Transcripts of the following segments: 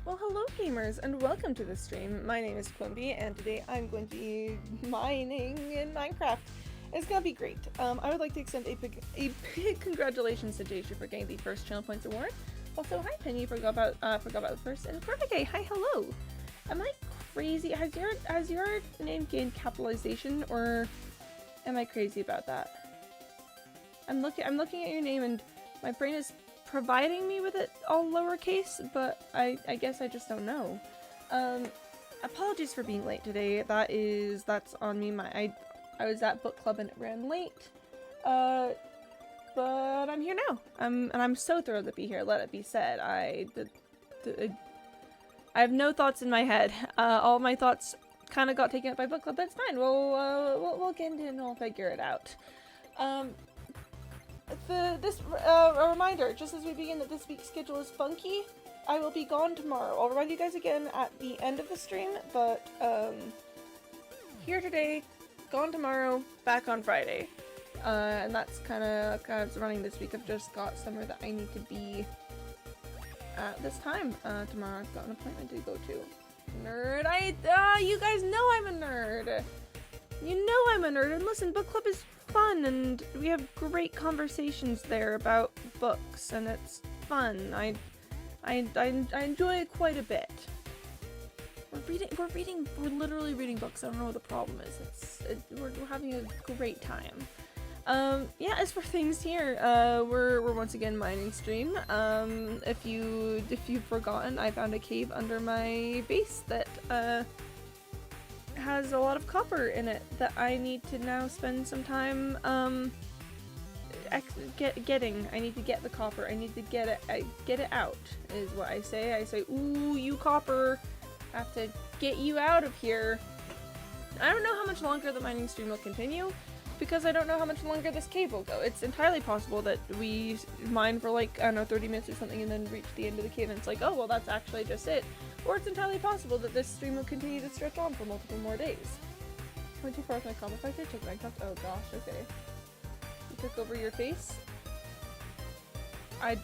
Well, hello gamers, and welcome to the stream. My name is Quimby, and today I'm going to be mining in Minecraft. It's gonna be great. I would like to extend a big congratulations to Jayshu for getting the first channel points award. Also, hi Penny, forgot about the first, and Perfect, hi, hello. Am I crazy? Has your name gained capitalization, or am I crazy about that? I'm looking at your name, and my brain is providing me with it all lowercase, but I guess I just don't know. Apologies for being late today. That's on me. I was at book club and it ran late. But I'm here now. And I'm so thrilled to be here. Let it be said. I have no thoughts in my head. All my thoughts kind of got taken up by book club, but it's fine. We'll get into it and we'll figure it out. A reminder, just as we begin, that this week's schedule is funky. I will be gone tomorrow. I'll remind you guys again at the end of the stream, but here today, gone tomorrow, back on Friday. And that's kind of running this week. I've just got somewhere that I need to be at this time. Tomorrow I've got an appointment to go to. Nerd, you guys know I'm a nerd. You know I'm a nerd, and listen, book club is fun, and we have great conversations there about books, and it's fun. I enjoy it quite a bit. We're literally reading books. I don't know what the problem is. We're having a great time. Yeah, as for things here, we're once again mining stream. If you've forgotten, I found a cave under my base that, has a lot of copper in it that I need to now spend some time getting. I need to get the copper. I need to get it out is what I say. I say, ooh, you copper, I have to get you out of here. I don't know how much longer the mining stream will continue because I don't know how much longer this cave will go. It's entirely possible that we mine for like, I don't know, 30 minutes or something and then reach the end of the cave and it's like, oh, well, that's actually just it. Or it's entirely possible that this stream will continue to stretch on for multiple more days. Went too far with my comment factor? Took Minecraft? Oh gosh, okay. You took over your face? What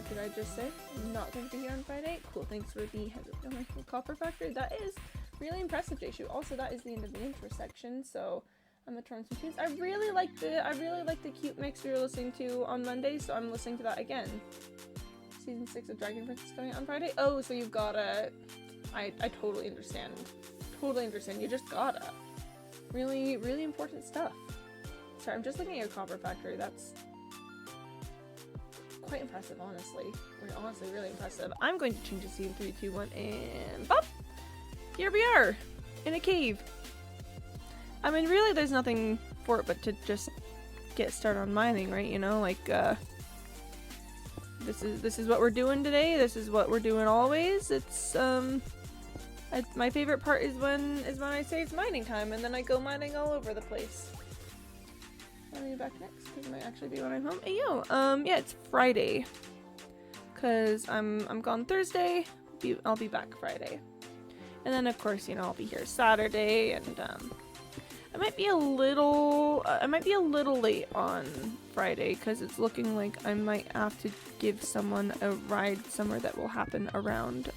did I just say? I'm not going to be here on Friday? Cool, thanks for the heads up on my copper factory. That is really impressive, Jayshu. Also, that is the end of the intro section, so I'm gonna turn some tunes. I really like the cute mix we were listening to on Monday, so I'm listening to that again. Season 6 of Dragon Prince is coming out on Friday? Oh, so you've gotta... I totally understand. Totally understand. You just gotta. Really, really important stuff. Sorry, I'm just looking at your copper factory. That's quite impressive, honestly. Honestly, really impressive. I'm going to change to scene 3, 2, 1, and bop! Here we are! In a cave. I mean, really, there's nothing for it but to just get started on mining, right? You know, like, This is what we're doing today. This is what we're doing always. It's my favorite part is when I say it's mining time and then I go mining all over the place. I'll be back next because it might actually be when I'm home. Hey yo, yeah, it's Friday. Cause I'm gone Thursday. I'll be back Friday, and then of course you know I'll be here Saturday and I might be a little late on Friday because it's looking like I might have to give someone a ride somewhere that will happen around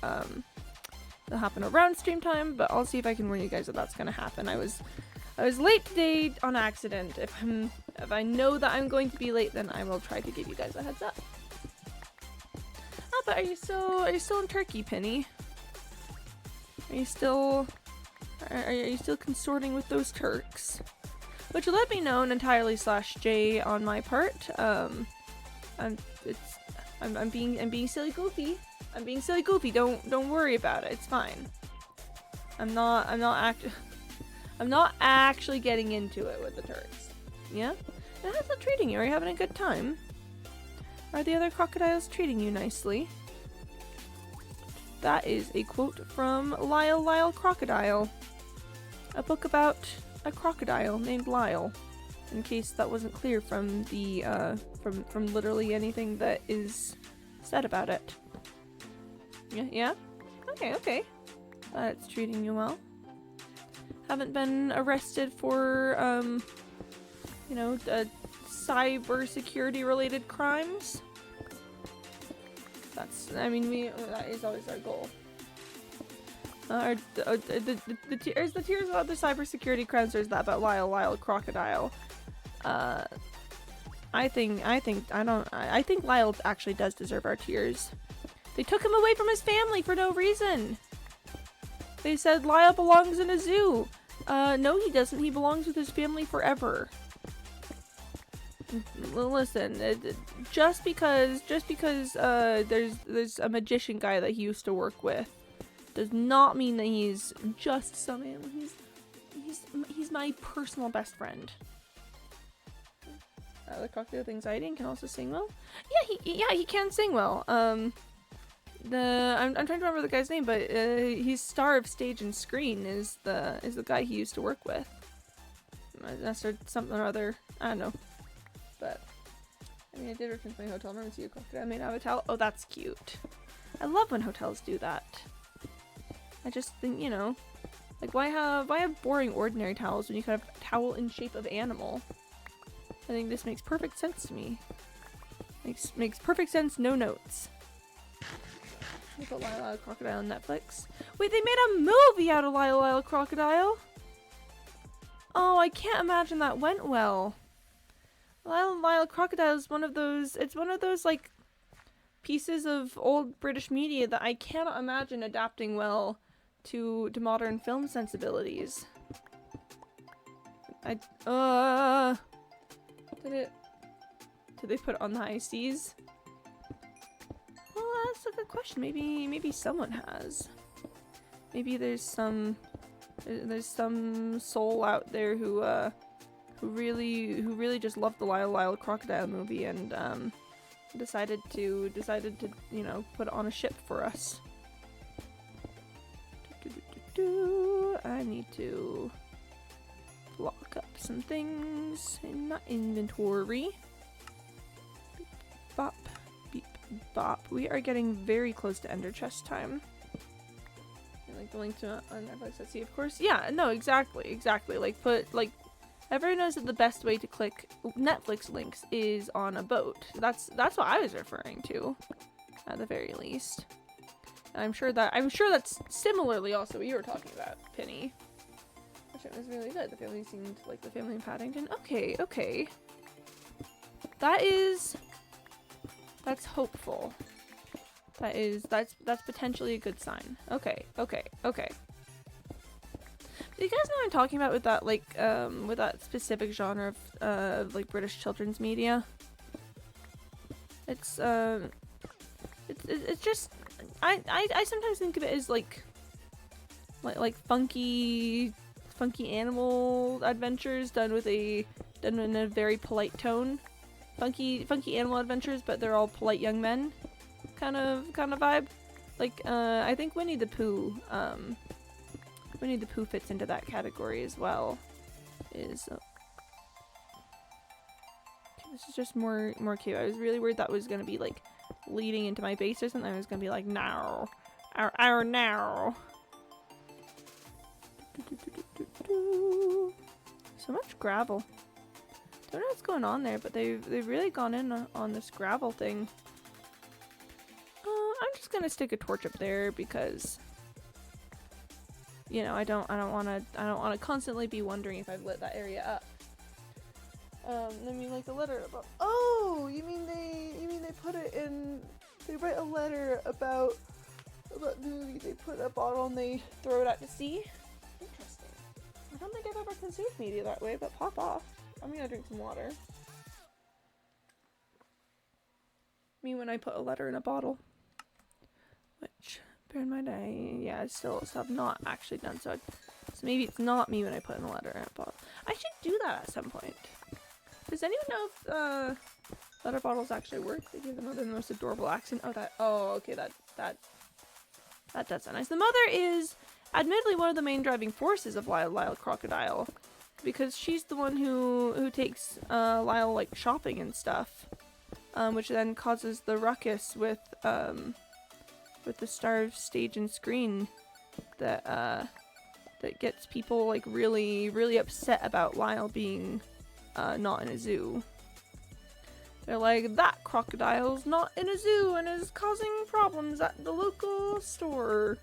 stream time, but I'll see if I can warn you guys that that's gonna happen. I was late today on accident. If I know that I'm going to be late, then I will try to give you guys a heads up. Oh, but are you still in Turkey, Penny? Are you still consorting with those Turks? Which let me know entirely /J on my part. I'm being silly goofy. I'm being silly goofy. Don't worry about it. It's fine. I'm not actually getting into it with the Turks. Yeah? And how's it treating you? Are you having a good time? Are the other crocodiles treating you nicely? That is a quote from Lyle Crocodile. A book about a crocodile named Lyle. In case that wasn't clear from the from literally anything that is said about it. Yeah? Okay. It's treating you well. Haven't been arrested for you know, cyber security related crimes. I mean, that is always our goal. The tiers about the cybersecurity crimes, or is that about Lyle Crocodile? I think Lyle actually does deserve our tears. They took him away from his family for no reason. They said Lyle belongs in a zoo. No he doesn't. He belongs with his family forever. Listen, just because there's a magician guy that he used to work with does not mean that he's just some animal. He's my personal best friend. The crocodile with anxiety and can also sing well. Yeah, he can sing well. I'm trying to remember the guy's name, but he's star of stage and screen is the guy he used to work with. That's something or other. I don't know. But I mean, I did return to my hotel room and see a crocodile made out of a towel. Oh, that's cute. I love when hotels do that. I just think, you know, like why have boring ordinary towels when you can have a towel in shape of animal? I think this makes perfect sense to me. Makes perfect sense, no notes. We put Lyle Crocodile on Netflix. Wait, they made a movie out of Lyle Crocodile? Oh, I can't imagine that went well. Lyle Crocodile is one of those like pieces of old British media that I cannot imagine adapting well to modern film sensibilities. Did they put it on the high seas? Well, that's a good question. Maybe someone has. Maybe there's some soul out there who really just loved the Lyle Crocodile movie and decided to you know, put it on a ship for us. I need to block up some things in my inventory. Beep, bop, beep, bop. We are getting very close to Ender Chest time. And like the link to on Netflix, let's see, of course. Yeah, no, exactly. Like everyone knows that the best way to click Netflix links is on a boat. That's what I was referring to, at the very least. And I'm sure that's similarly also what you were talking about, Penny. Which it was really good. The family seemed like the family in Paddington. Okay. That's hopeful. That's potentially a good sign. Okay. Do you guys know what I'm talking about with that with that specific genre of like British children's media? It's just I sometimes think of it as like funky animal adventures done in a very polite tone. Funky animal adventures, but they're all polite young men kind of vibe. Like I think Winnie the Pooh fits into that category as well. Okay, this is just more cute. I was really worried that was gonna be like leading into my base or something. I was gonna be like now. So much gravel. Don't know what's going on there, but they've really gone in on this gravel thing. I'm just gonna stick a torch up there because, you know, I don't want to constantly be wondering if I've lit that area up. I mean, like the letter about. Oh, you mean they put it in? They write a letter about the movie. They put a bottle and they throw it out to sea. Interesting. I don't think I've ever consumed media that way, but pop off. I'm gonna drink some water. Me when I put a letter in a bottle. Which, bear in mind, I still have not actually done so. So maybe it's not me when I put in a letter in a bottle. I should do that at some point. Does anyone know if letter bottles actually work? They give the mother the most adorable accent. Okay, that does sound nice. The mother is admittedly one of the main driving forces of Lyle Crocodile, because she's the one who takes Lyle like shopping and stuff, which then causes the ruckus with the star of stage and screen that gets people like really upset about Lyle being not in a zoo. They're like, that crocodile's not in a zoo and is causing problems at the local store.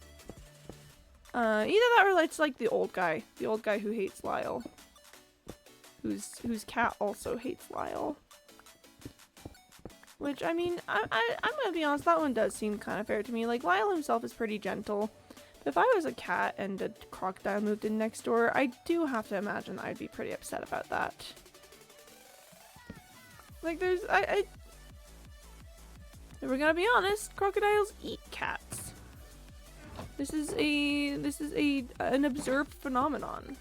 Either that or it's like the old guy who hates Lyle. Whose cat also hates Lyle. Which, I mean, I'm gonna be honest, that one does seem kind of fair to me. Like, Lyle himself is pretty gentle. But if I was a cat and a crocodile moved in next door, I do have to imagine I'd be pretty upset about that. Like, there's, if we're gonna be honest, crocodiles eat cats. This is an observed phenomenon.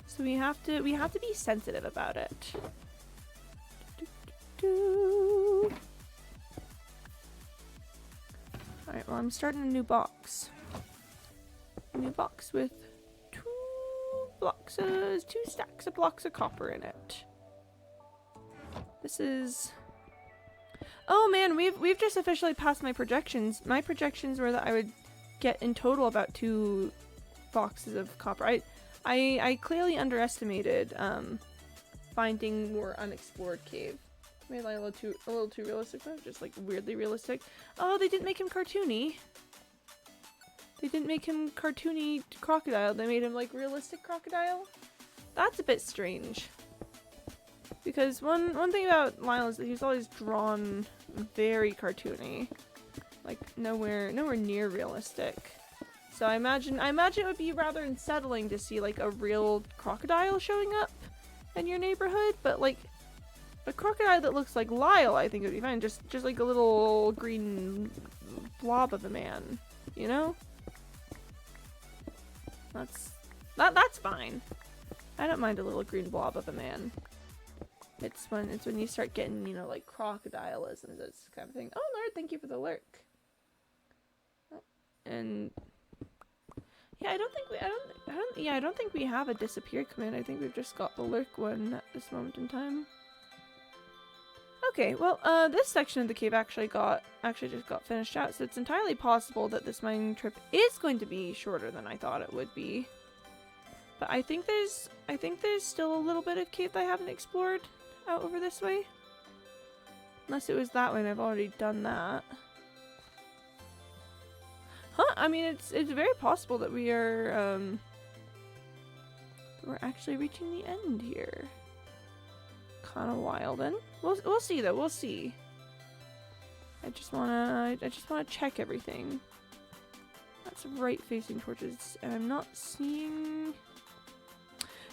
So we have to be sensitive about it. Alright, well, I'm starting a new box. A new box with two stacks of blocks of copper in it. This is... Oh man, we've just officially passed my projections. My projections were that I would get in total about 2 boxes of copper. I clearly underestimated finding more unexplored cave. Made like a little too realistic though, just like weirdly realistic. Oh, they didn't make him cartoony. They didn't make him cartoony crocodile. They made him like realistic crocodile. That's a bit strange. Because one thing about Lyle is that he's always drawn very cartoony, like nowhere near realistic. So I imagine it would be rather unsettling to see like a real crocodile showing up in your neighborhood, but like a crocodile that looks like Lyle, I think it would be fine. Just like a little green blob of a man, you know? That's fine. I don't mind a little green blob of a man. It's when you start getting, you know, like crocodilism, this kind of thing. Oh Lord, thank you for the lurk. Oh, and yeah, I don't think we have a disappear command. I think we've just got the lurk one at this moment in time. Okay, well, this section of the cave actually just got finished out, so it's entirely possible that this mining trip is going to be shorter than I thought it would be. But I think there's still a little bit of cave that I haven't explored out over this way. Unless it was that way and I've already done that. Huh, I mean it's very possible that we're actually reaching the end here. Kind of wild, and we'll see though. We'll see. I just wanna check everything. That's right facing torches, and I'm not seeing.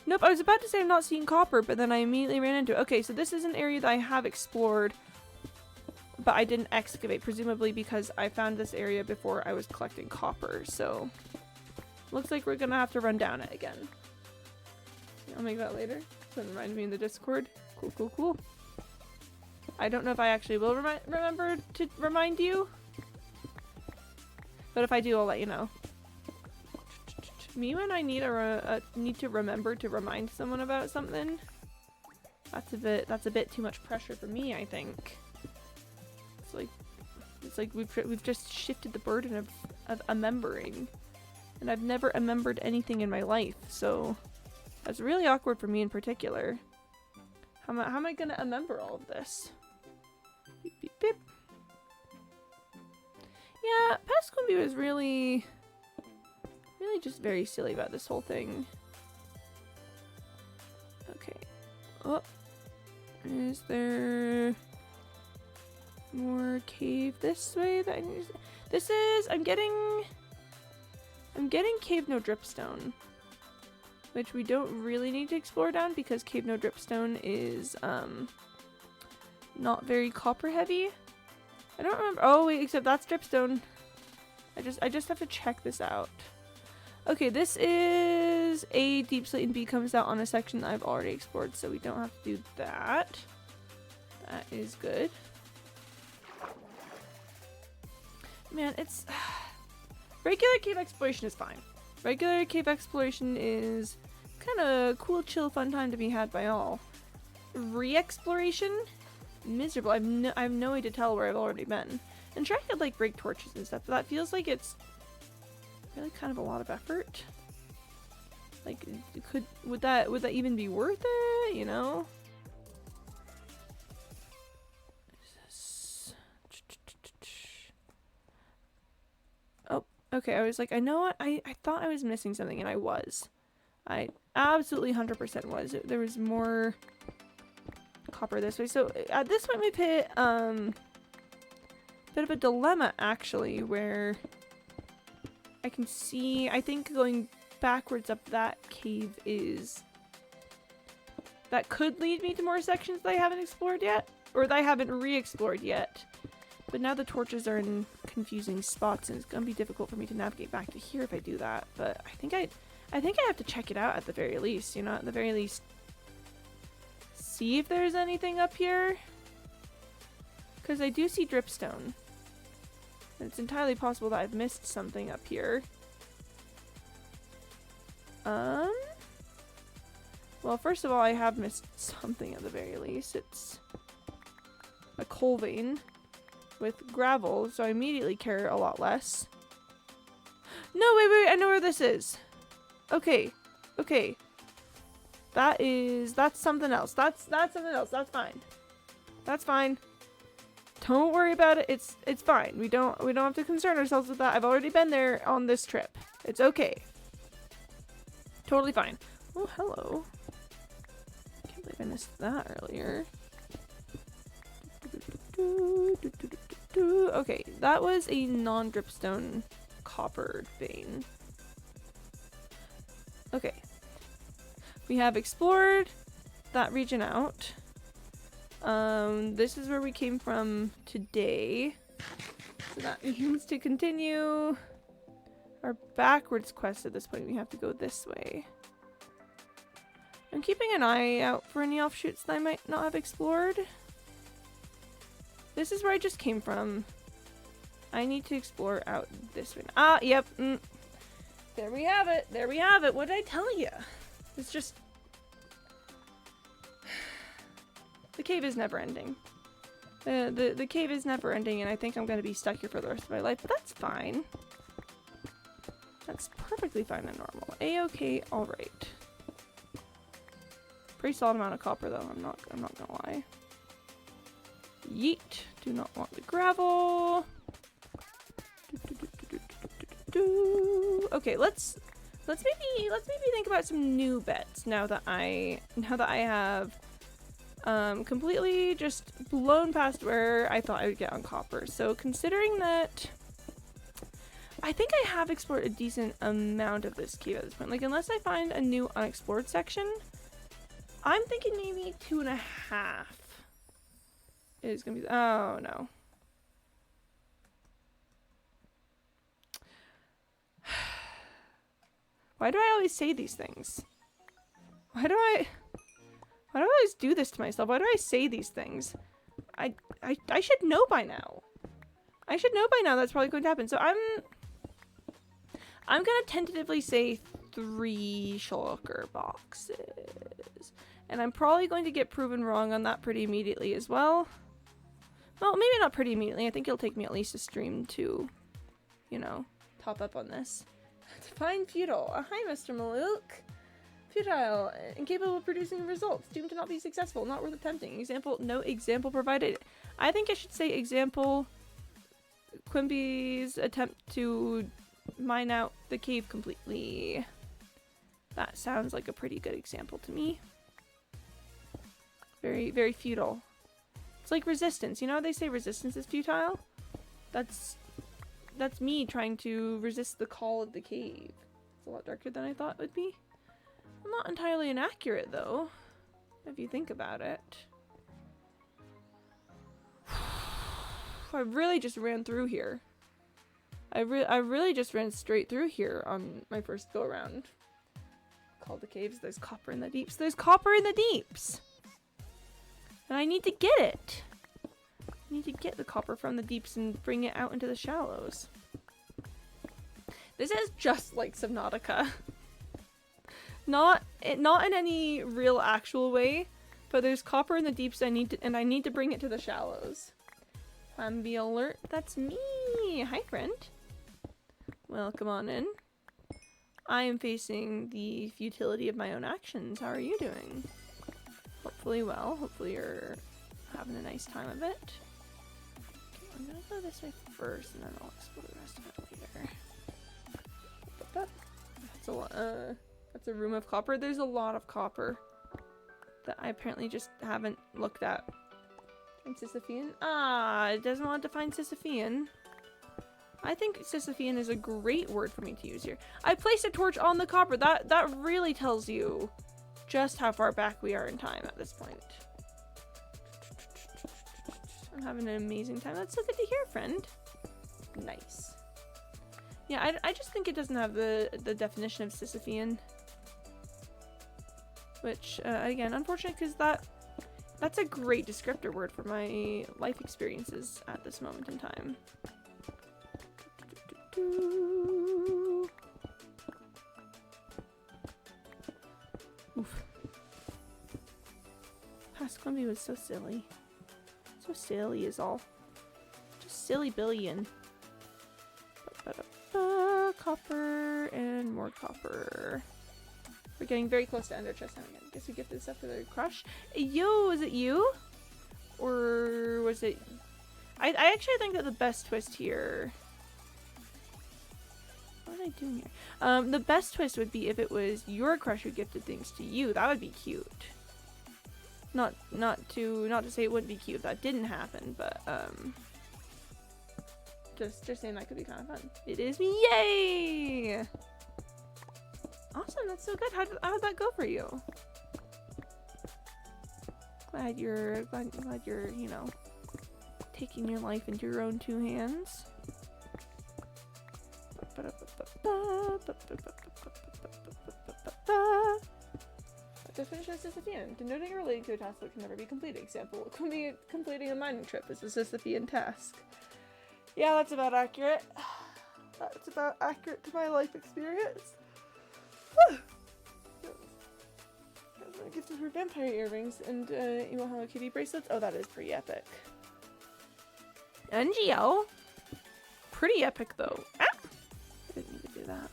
Nope, I was about to say I'm not seeing copper, but then I immediately ran into it. Okay, so this is an area that I have explored, but I didn't excavate, presumably because I found this area before I was collecting copper. So looks like we're gonna have to run down it again. I'll make that later. So remind me in the Discord. Cool. I don't know if I actually will remember to remind you. But if I do, I'll let you know. Me when I need need to remember to remind someone about something. That's a bit too much pressure for me, I think. It's like we've just shifted the burden of remembering. And I've never remembered anything in my life, so that's really awkward for me in particular. How am I gonna remember all of this? Beep, beep, beep. Yeah, Pasquambi was really just very silly about this whole thing. Okay. Oh. Is there more cave this way that I need to... This is... I'm getting Cave No Dripstone, which we don't really need to explore down because Cave No Dripstone is not very copper heavy. I don't remember. Oh wait, except that's dripstone. I just have to check this out. Okay, this is A Deep Slate and B comes out on a section that I've already explored, so we don't have to do that. That is good. Man, it's regular cave exploration is fine. Regular cave exploration is kind of cool, chill, fun time to be had by all. Re-exploration, miserable. I have no way to tell where I've already been. And sure, I could like break torches and stuff, but that feels like it's really kind of a lot of effort. Like, would that even be worth it? You know? Okay, I was like, I know what? I thought I was missing something, and I was. I absolutely 100% was. There was more copper this way. So at this point we've hit bit of a dilemma actually, where I can see, I think going backwards up that cave that could lead me to more sections that I haven't explored yet, or that I haven't re-explored yet. But now the torches are in confusing spots, and it's gonna be difficult for me to navigate back to here if I do that. But I think I have to check it out at the very least, you know, at the very least see if there's anything up here. Because I do see dripstone. And it's entirely possible that I've missed something up here. Well, first of all, I have missed something at the very least. It's a coal vein with gravel, so I immediately care a lot less. No, wait, I know where this is. Okay. That's something else. That's something else. That's fine. That's fine. Don't worry about it. It's fine. We don't have to concern ourselves with that. I've already been there on this trip. It's okay. Totally fine. Oh, hello. Can't believe I missed that earlier. Okay, that was a non-dripstone copper vein. Okay. We have explored that region out. This is where we came from today. So that means to continue our backwards quest at this point, we have to go this way. I'm keeping an eye out for any offshoots that I might not have explored. This is where I just came from. I need to explore out this way. Ah, yep. There we have it. There we have it. What did I tell you? It's just... The cave is never ending. The cave is never ending, and I think I'm going to be stuck here for the rest of my life, but that's fine. That's perfectly fine and normal. A-okay, alright. Pretty solid amount of copper, though. I'm not gonna lie. Yeet. Do not want the gravel. Okay, let's maybe think about some new bets now that I have completely just blown past where I thought I would get on copper. So considering that I think I have explored a decent amount of this cave at this point. Like, unless I find a new unexplored section, I'm thinking maybe 2.5 is gonna be, oh no. Why do I always say these things? Why do I always do this to myself? Why do I say these things? I should know by now. I should know by now that's probably going to happen. So I'm gonna tentatively say 3 shulker boxes. And I'm probably going to get proven wrong on that pretty immediately as well. Well, maybe not pretty immediately. I think it'll take me at least a stream to, you know, top up on this. Define futile. Hi, Mr. Malouk. Futile. Incapable of producing results. Doomed to not be successful. Not worth attempting. Example. No example provided. I think I should say example. Quimby's attempt to mine out the cave completely. That sounds like a pretty good example to me. Very, very futile. It's like resistance. You know how they say resistance is futile? That's me trying to resist the call of the cave. It's a lot darker than I thought it would be. I'm not entirely inaccurate though, if you think about it. I really just ran through here. I really just ran straight through here on my first go around. Called the caves. There's copper in the deeps. There's copper in the deeps! And I need to get it. I need to get the copper from the deeps and bring it out into the shallows. This is just like Subnautica. Not in any real actual way, but there's copper in the deeps and I need to bring it to the shallows. Be alert, that's me. Hi, friend. Welcome on in. I am facing the futility of my own actions. How are you doing? Hopefully well. Hopefully you're having a nice time of it. Okay, I'm gonna go this way first and then I'll explore the rest of it later. that's a room of copper. There's a lot of copper that I apparently just haven't looked at. And Sisyphean? Ah, it doesn't want to find Sisyphean. I think Sisyphean is a great word for me to use here. I placed a torch on the copper. That really tells you just how far back we are in time at this point. I'm having an amazing time. That's so good to hear, friend. Nice. Yeah, I just think it doesn't have the definition of Sisyphean. Which, again, unfortunate because that's a great descriptor word for my life experiences at this moment in time. Oof. Past Quimby was so silly. So silly is all. Just silly billion. Copper and more copper. We're getting very close to Ender Chest now again. Guess we get this up to the crush. Yo, is it you? Or was it... I actually think that the best twist here... What am I doing here? The best twist would be if it was your crush who gifted things to you. That would be cute. Not to say it wouldn't be cute if that didn't happen, but just saying that could be kind of fun. It is me, yay! Awesome, that's so good. How'd that go for you? Glad you're, you know, taking your life into your own two hands. Definition of Sisyphean. Denoting or relating to a task that can never be completed. Example, completing a mining trip is a Sisyphean task. Yeah, that's about accurate. That's about accurate to my life experience. I gifted her vampire earrings and Emo Hello Kitty bracelets. Oh, that is pretty epic. NGL? Pretty epic though. Ah! I didn't need to do that.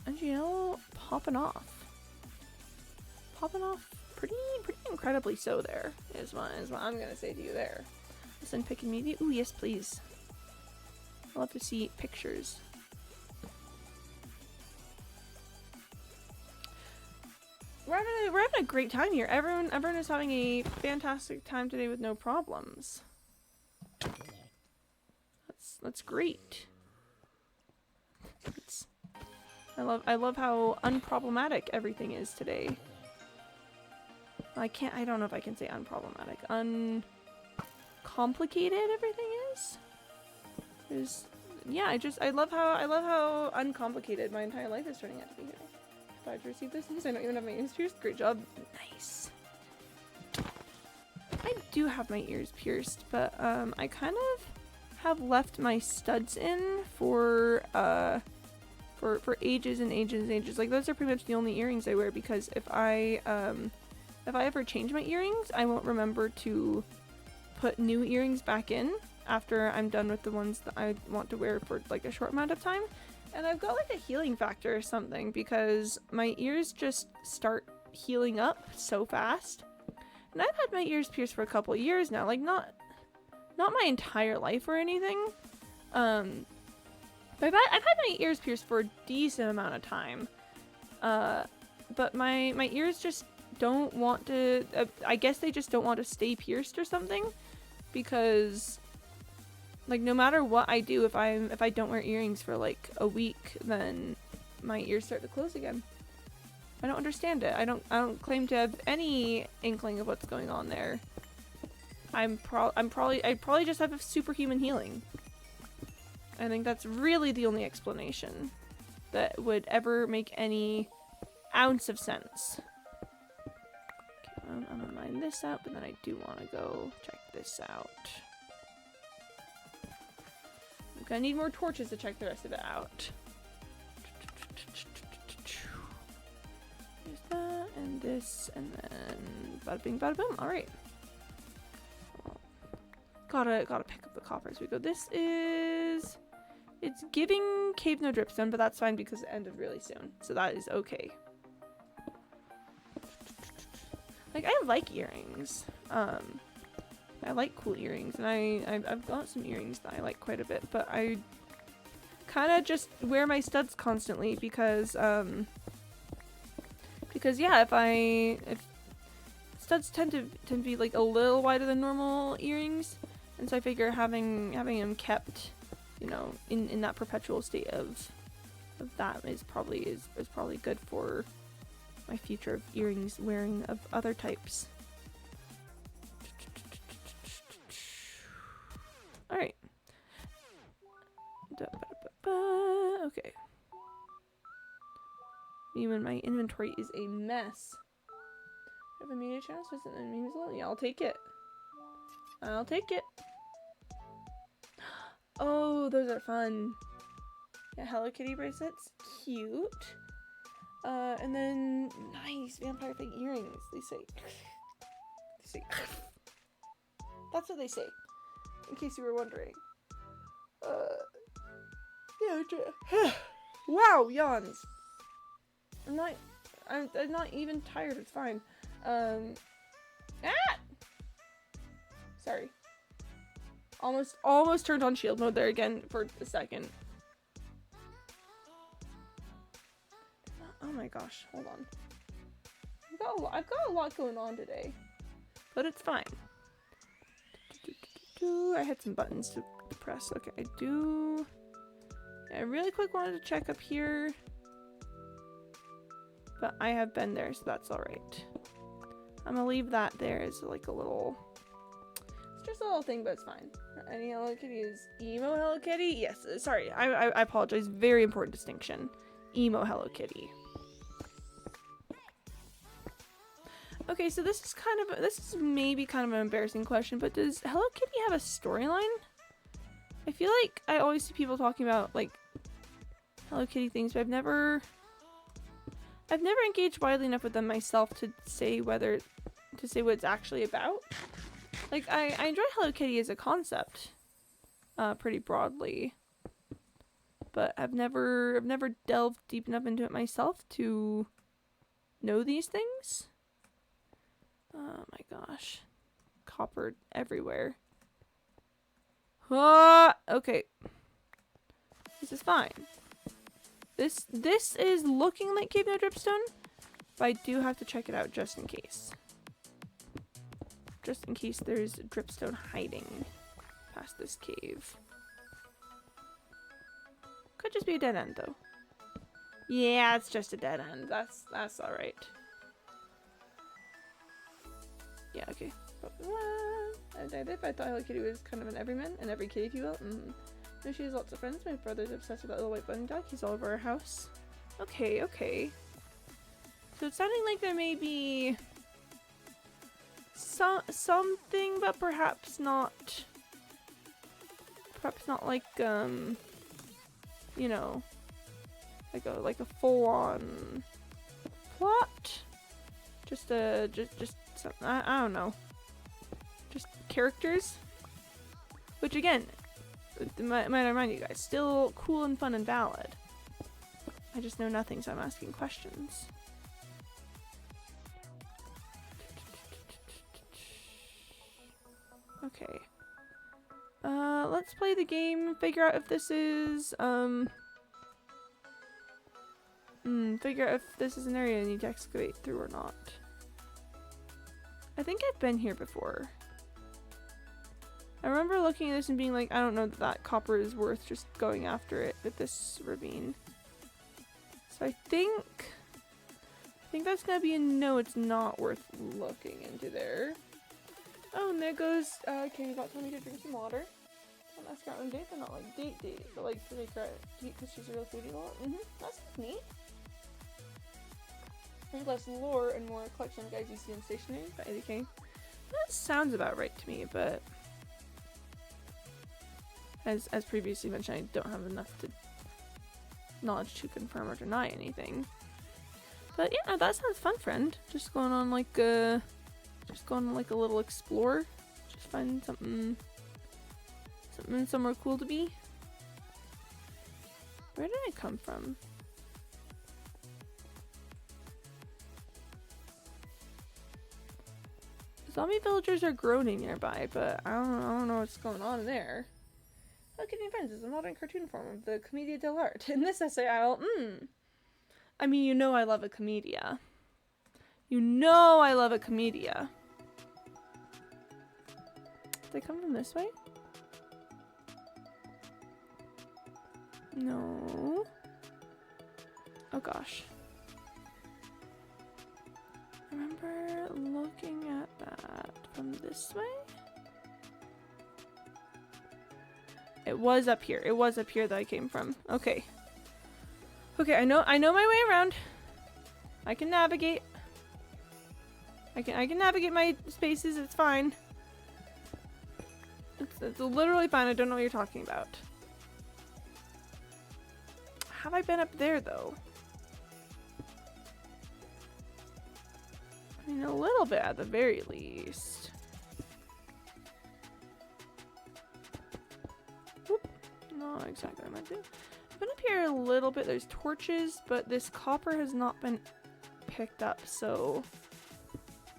NGL popping off. Popping off pretty incredibly so there is what I'm gonna say to you there. Listen, pick and media. Ooh, yes please. I love to see pictures. We're having a great time here. Everyone is having a fantastic time today with no problems. That's great. I love how unproblematic everything is today. I don't know if I can say unproblematic. Uncomplicated everything is. Yeah, I love how uncomplicated my entire life is turning out to be here. Glad to receive this news. I don't even have my ears pierced. Great job. Nice. I do have my ears pierced, but I kind of have left my studs in for ages and ages and ages. Like those are pretty much the only earrings I wear because if I ever change my earrings, I won't remember to put new earrings back in after I'm done with the ones that I want to wear for like a short amount of time. And I've got like a healing factor or something because my ears just start healing up so fast. And I've had my ears pierced for a couple years now, like not my entire life or anything. But I've had my ears pierced for a decent amount of time. But my ears just don't want to, I guess they just don't want to stay pierced or something, because like no matter what I do, if I don't wear earrings for like a week, then my ears start to close again. I don't understand it. I don't claim to have any inkling of what's going on there. I probably just have a superhuman healing. I think that's really the only explanation that would ever make any ounce of sense. Okay, I'm gonna mine this out, but then I do want to go check this out. I'm gonna need more torches to check the rest of it out. There's that, and this, and then bada bing, bada boom. Alright. Gotta pick up the copper as we go. This is... It's giving Cave No Dripstone, but that's fine because it ended really soon. So that is okay. Like, I like earrings. I like cool earrings, and I've got some earrings that I like quite a bit, but I kind of just wear my studs constantly because yeah, if studs tend to be like a little wider than normal earrings, and so I figure having them kept, you know, in that perpetual state of that is probably good for my future of earrings wearing of other types. All right. Okay. Even my inventory is a mess. I have a media channel, so it's an memes alone. Yeah, I'll take it. I'll take it. Oh, those are fun. Yeah, Hello Kitty bracelets, cute. And then nice vampire thing earrings. They say. That's what they say. In case you were wondering. Yeah. Wow, yawns. I'm not even tired. It's fine. Sorry. Almost turned on shield mode there again for a second. Oh my gosh, hold on. I've got a lot going on today, but it's fine. I had some buttons to press. Okay, I really quick wanted to check up here, but I have been there, so that's all right. I'm gonna leave that there as like a little. It's just a little thing, but it's fine. Any Hello Kitty is emo Hello Kitty? Yes. Sorry, I apologize. Very important distinction. Emo Hello Kitty. Okay, so this is maybe kind of an embarrassing question, but does Hello Kitty have a storyline? I feel like I always see people talking about like Hello Kitty things, but I've never engaged widely enough with them myself to say what it's actually about. Like I enjoy Hello Kitty as a concept, pretty broadly, but I've never delved deep enough into it myself to know these things. Oh my gosh. Copper everywhere. Ah, okay. This is fine. This is looking like Cave No Dripstone, but I do have to check it out just in case. Just in case there's dripstone hiding past this cave. Could just be a dead end though. Yeah, it's just a dead end. That's alright. Yeah, okay. I thought Hello Kitty was kind of an everyman, an every kitty if you will. No, she has lots of friends. My brother's obsessed with that little white bunny dog. He's all over our house. Okay, okay. So it's sounding like there may be something, but perhaps not. Perhaps not like you know, like a full-on plot. Just some, I don't know. Just characters, which again, might remind you guys, still cool and fun and valid. I just know nothing, so I'm asking questions. Okay. Let's play the game, figure out if this is, figure out if this is an area I need to excavate through or not. I think I've been here before. I remember looking at this and being like, I don't know that copper is worth just going after it with this ravine. So I think that's gonna be a no, it's not worth looking into there. Oh, and there goes, Katie got told me to drink some water. Don't ask her out on a date, but not like date, but like to make her eat because she's a real foodie a lot. That's neat. There's less lore and more collection of guys you see on stationery by ADK. That sounds about right to me, but as previously mentioned, I don't have enough knowledge to confirm or deny anything. But yeah, that sounds fun, friend. Just going on like a little explore. Just find somewhere cool to be. Where did I come from? Zombie villagers are groaning nearby, but I don't know what's going on there. How Kitty Friends is a modern cartoon form of the Commedia dell'arte. In this essay, I mean, you know I love a commedia. You know I love a commedia. Did they come from this way? No. Oh gosh. I remember looking at that from this way. It was up here. It was up here that I came from. Okay. Okay, I know my way around. I can navigate. I can navigate my spaces. It's fine. It's literally fine. I don't know what you're talking about. Have I been up there though? I mean, a little bit at the very least. Whoop. Not exactly what I meant to. I've been up here a little bit. There's torches, but this copper has not been picked up, so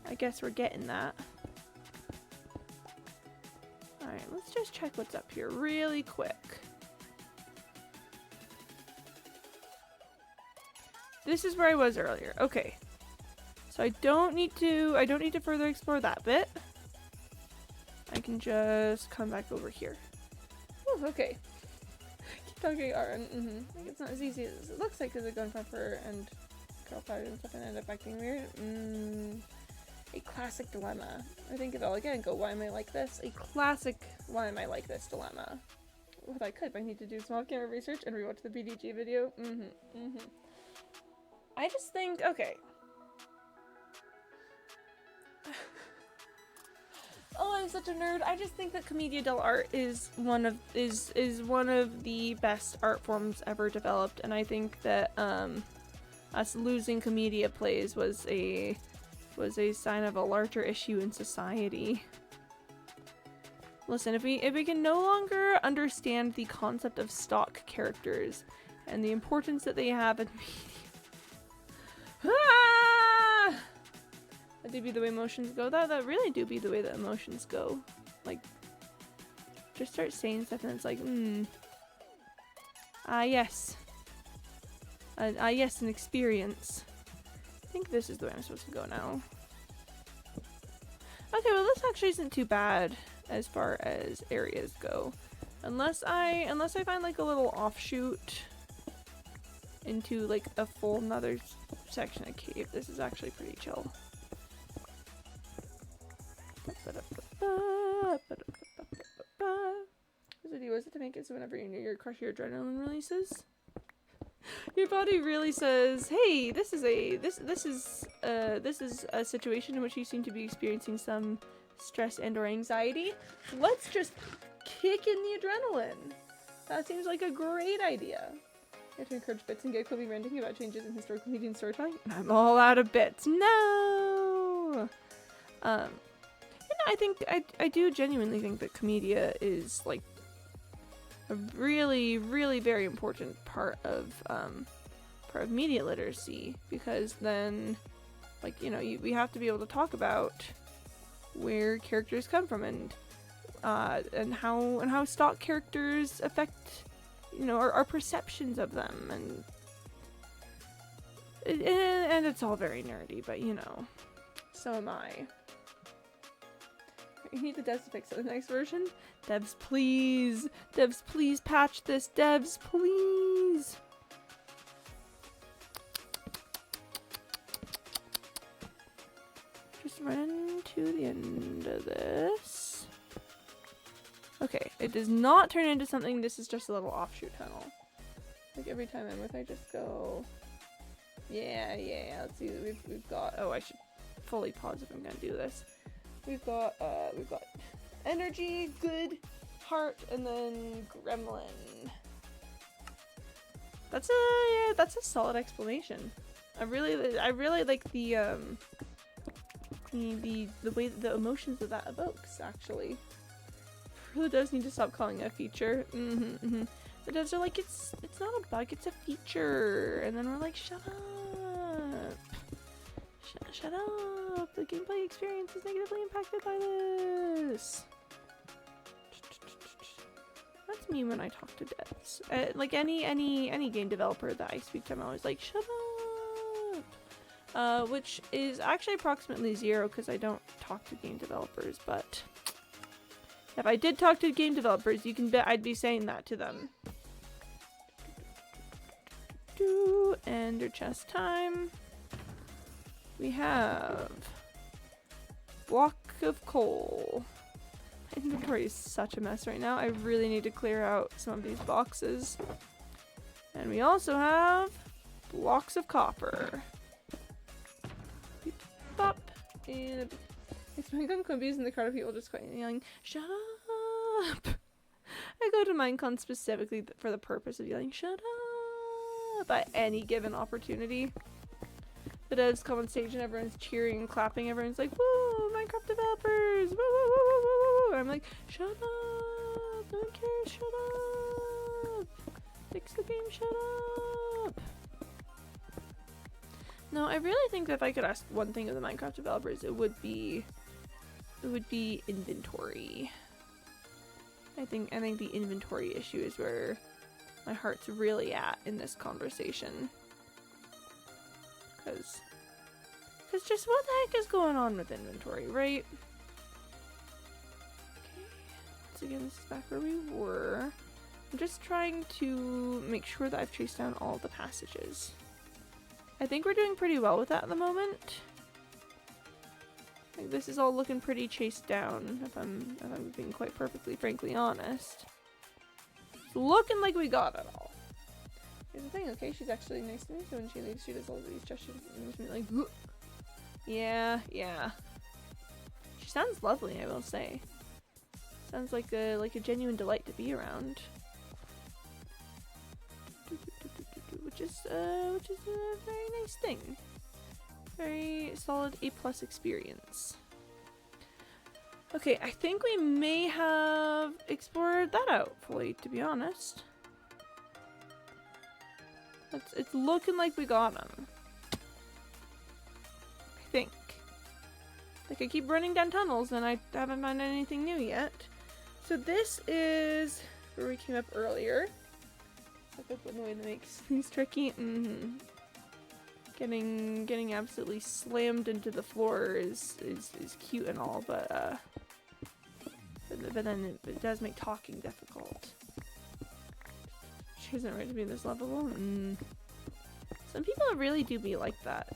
I guess we're getting that. Alright, let's just check what's up here really quick. This is where I was earlier. Okay. So I don't need to further explore that bit. I can just come back over here. Ooh, okay. Keep talking art. It's not as easy as it looks like because I go in pepper and curl powder and stuff and end up acting weird. A classic dilemma. I think it all again and go, why am I like this? A classic why am I like this dilemma. What I could, but I need to do small camera research and rewatch the BDG video. I just think, okay. Oh, I'm such a nerd. I just think that Commedia dell'arte is one of the best art forms ever developed, and I think that us losing Commedia plays was a sign of a larger issue in society. Listen, if we can no longer understand the concept of stock characters and the importance that they have in media. That do be the way emotions go. That really do be the way that emotions go. Like, just start saying stuff and it's like, yes. Yes, an experience. I think this is the way I'm supposed to go now. Okay, well this actually isn't too bad as far as areas go. Unless I find like a little offshoot into like a full another section of cave. This is actually pretty chill. This video is to make it so whenever you're near your crush, your adrenaline releases. Your body really says, "Hey, this is a situation in which you seem to be experiencing some stress and/or anxiety. Let's just kick in the adrenaline." That seems like a great idea. You have to encourage bits and get Kobe ranting about changes in historical media and storytelling. And I'm all out of bits. No. I do genuinely think that Commedia is like a really, really very important part of media literacy, because then, like, you know, we have to be able to talk about where characters come from and how stock characters affect, you know, our perceptions of them, and it's all very nerdy, but you know, so am I. You need the devs to fix it. The next version? Devs, please! Devs, please patch this! Devs, please! Just run to the end of this. Okay, it does not turn into something. This is just a little offshoot tunnel. Like every time I'm with, I just go... Yeah, let's see. We've got... Oh, I should fully pause if I'm gonna do this. We've got energy, good, heart, and then gremlin. That's a solid explanation. I really like the way that the emotions that evokes, actually. Really does need to stop calling it a feature. The devs are like, it's not a bug, it's a feature, and then we're like, shut up. Shut up! The gameplay experience is negatively impacted by this! That's me when I talk to devs. Like any game developer that I speak to, I'm always like, shut up! Which is actually approximately 0 because I don't talk to game developers, but if I did talk to game developers, you can bet I'd be saying that to them. Ender chest time. We have block of coal. My inventory is such a mess right now. I really need to clear out some of these boxes. And we also have blocks of copper. Bop. And it's Minecon Quimbies and the crowd of people just quite yelling, shut up! I go to Minecon specifically for the purpose of yelling, shut up! At any given opportunity. The devs come on stage and everyone's cheering and clapping. Everyone's like, woo, Minecraft developers! Woo, woo, woo, woo, woo, woo! I'm like, shut up! No one cares, shut up! Fix the game, shut up! No, I really think that if I could ask one thing of the Minecraft developers, it would be inventory. I think the inventory issue is where my heart's really at in this conversation. Cause just what the heck is going on with inventory, right? Okay, once again, this is back where we were. I'm just trying to make sure that I've chased down all the passages. I think we're doing pretty well with that at the moment. Like, this is all looking pretty chased down, if I'm being quite perfectly frankly honest. It's looking like we got it all. Here's the thing, okay, she's actually nice to me, so when she leaves, she does all these gestures and makes me like, ugh. Yeah. She sounds lovely, I will say. Sounds like a genuine delight to be around. Which is a very nice thing. Very solid A+ experience. Okay, I think we may have explored that out fully, to be honest. It's looking like we got them. I think. Like, I keep running down tunnels and I haven't found anything new yet. So this is where we came up earlier. That's the way that makes things tricky. Getting absolutely slammed into the floor is cute and all, but then it does make talking difficult. She isn't ready to be this level. Some people really do be like that.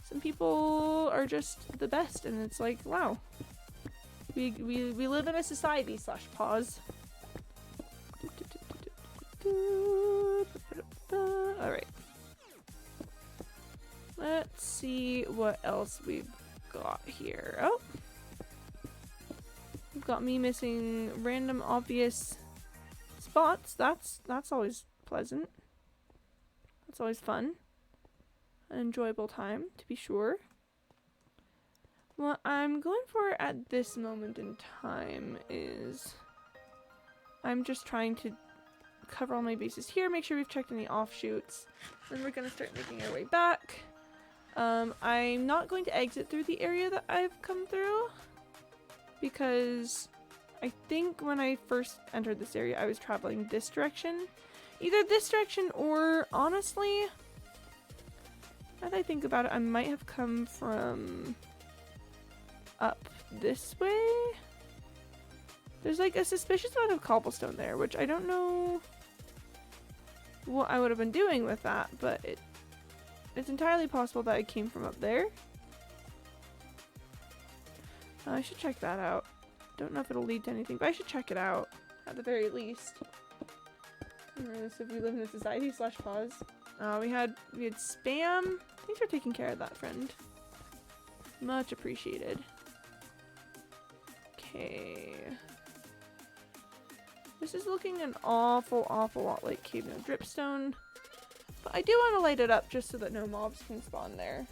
Some people are just the best, and it's like, wow. We live in a society / pause. Alright. Let's see what else we've got here. Oh! We've got me missing random obvious spots. That's always pleasant. That's always fun. An enjoyable time, to be sure. What I'm going for at this moment in time is I'm just trying to cover all my bases here, make sure we've checked any offshoots. Then we're gonna start making our way back. I'm not going to exit through the area that I've come through because I think when I first entered this area I was traveling this direction. Either this direction or, honestly, now that I think about it, I might have come from up this way. There's like a suspicious amount of cobblestone there, which I don't know what I would have been doing with that, but it's entirely possible that I came from up there. I should check that out. Don't know if it'll lead to anything, but I should check it out at the very least. So if we live in a society / pause. We had spam. Thanks for taking care of that, friend. Much appreciated. Okay. This is looking an awful lot like Cave No Dripstone. But I do want to light it up just so that no mobs can spawn there.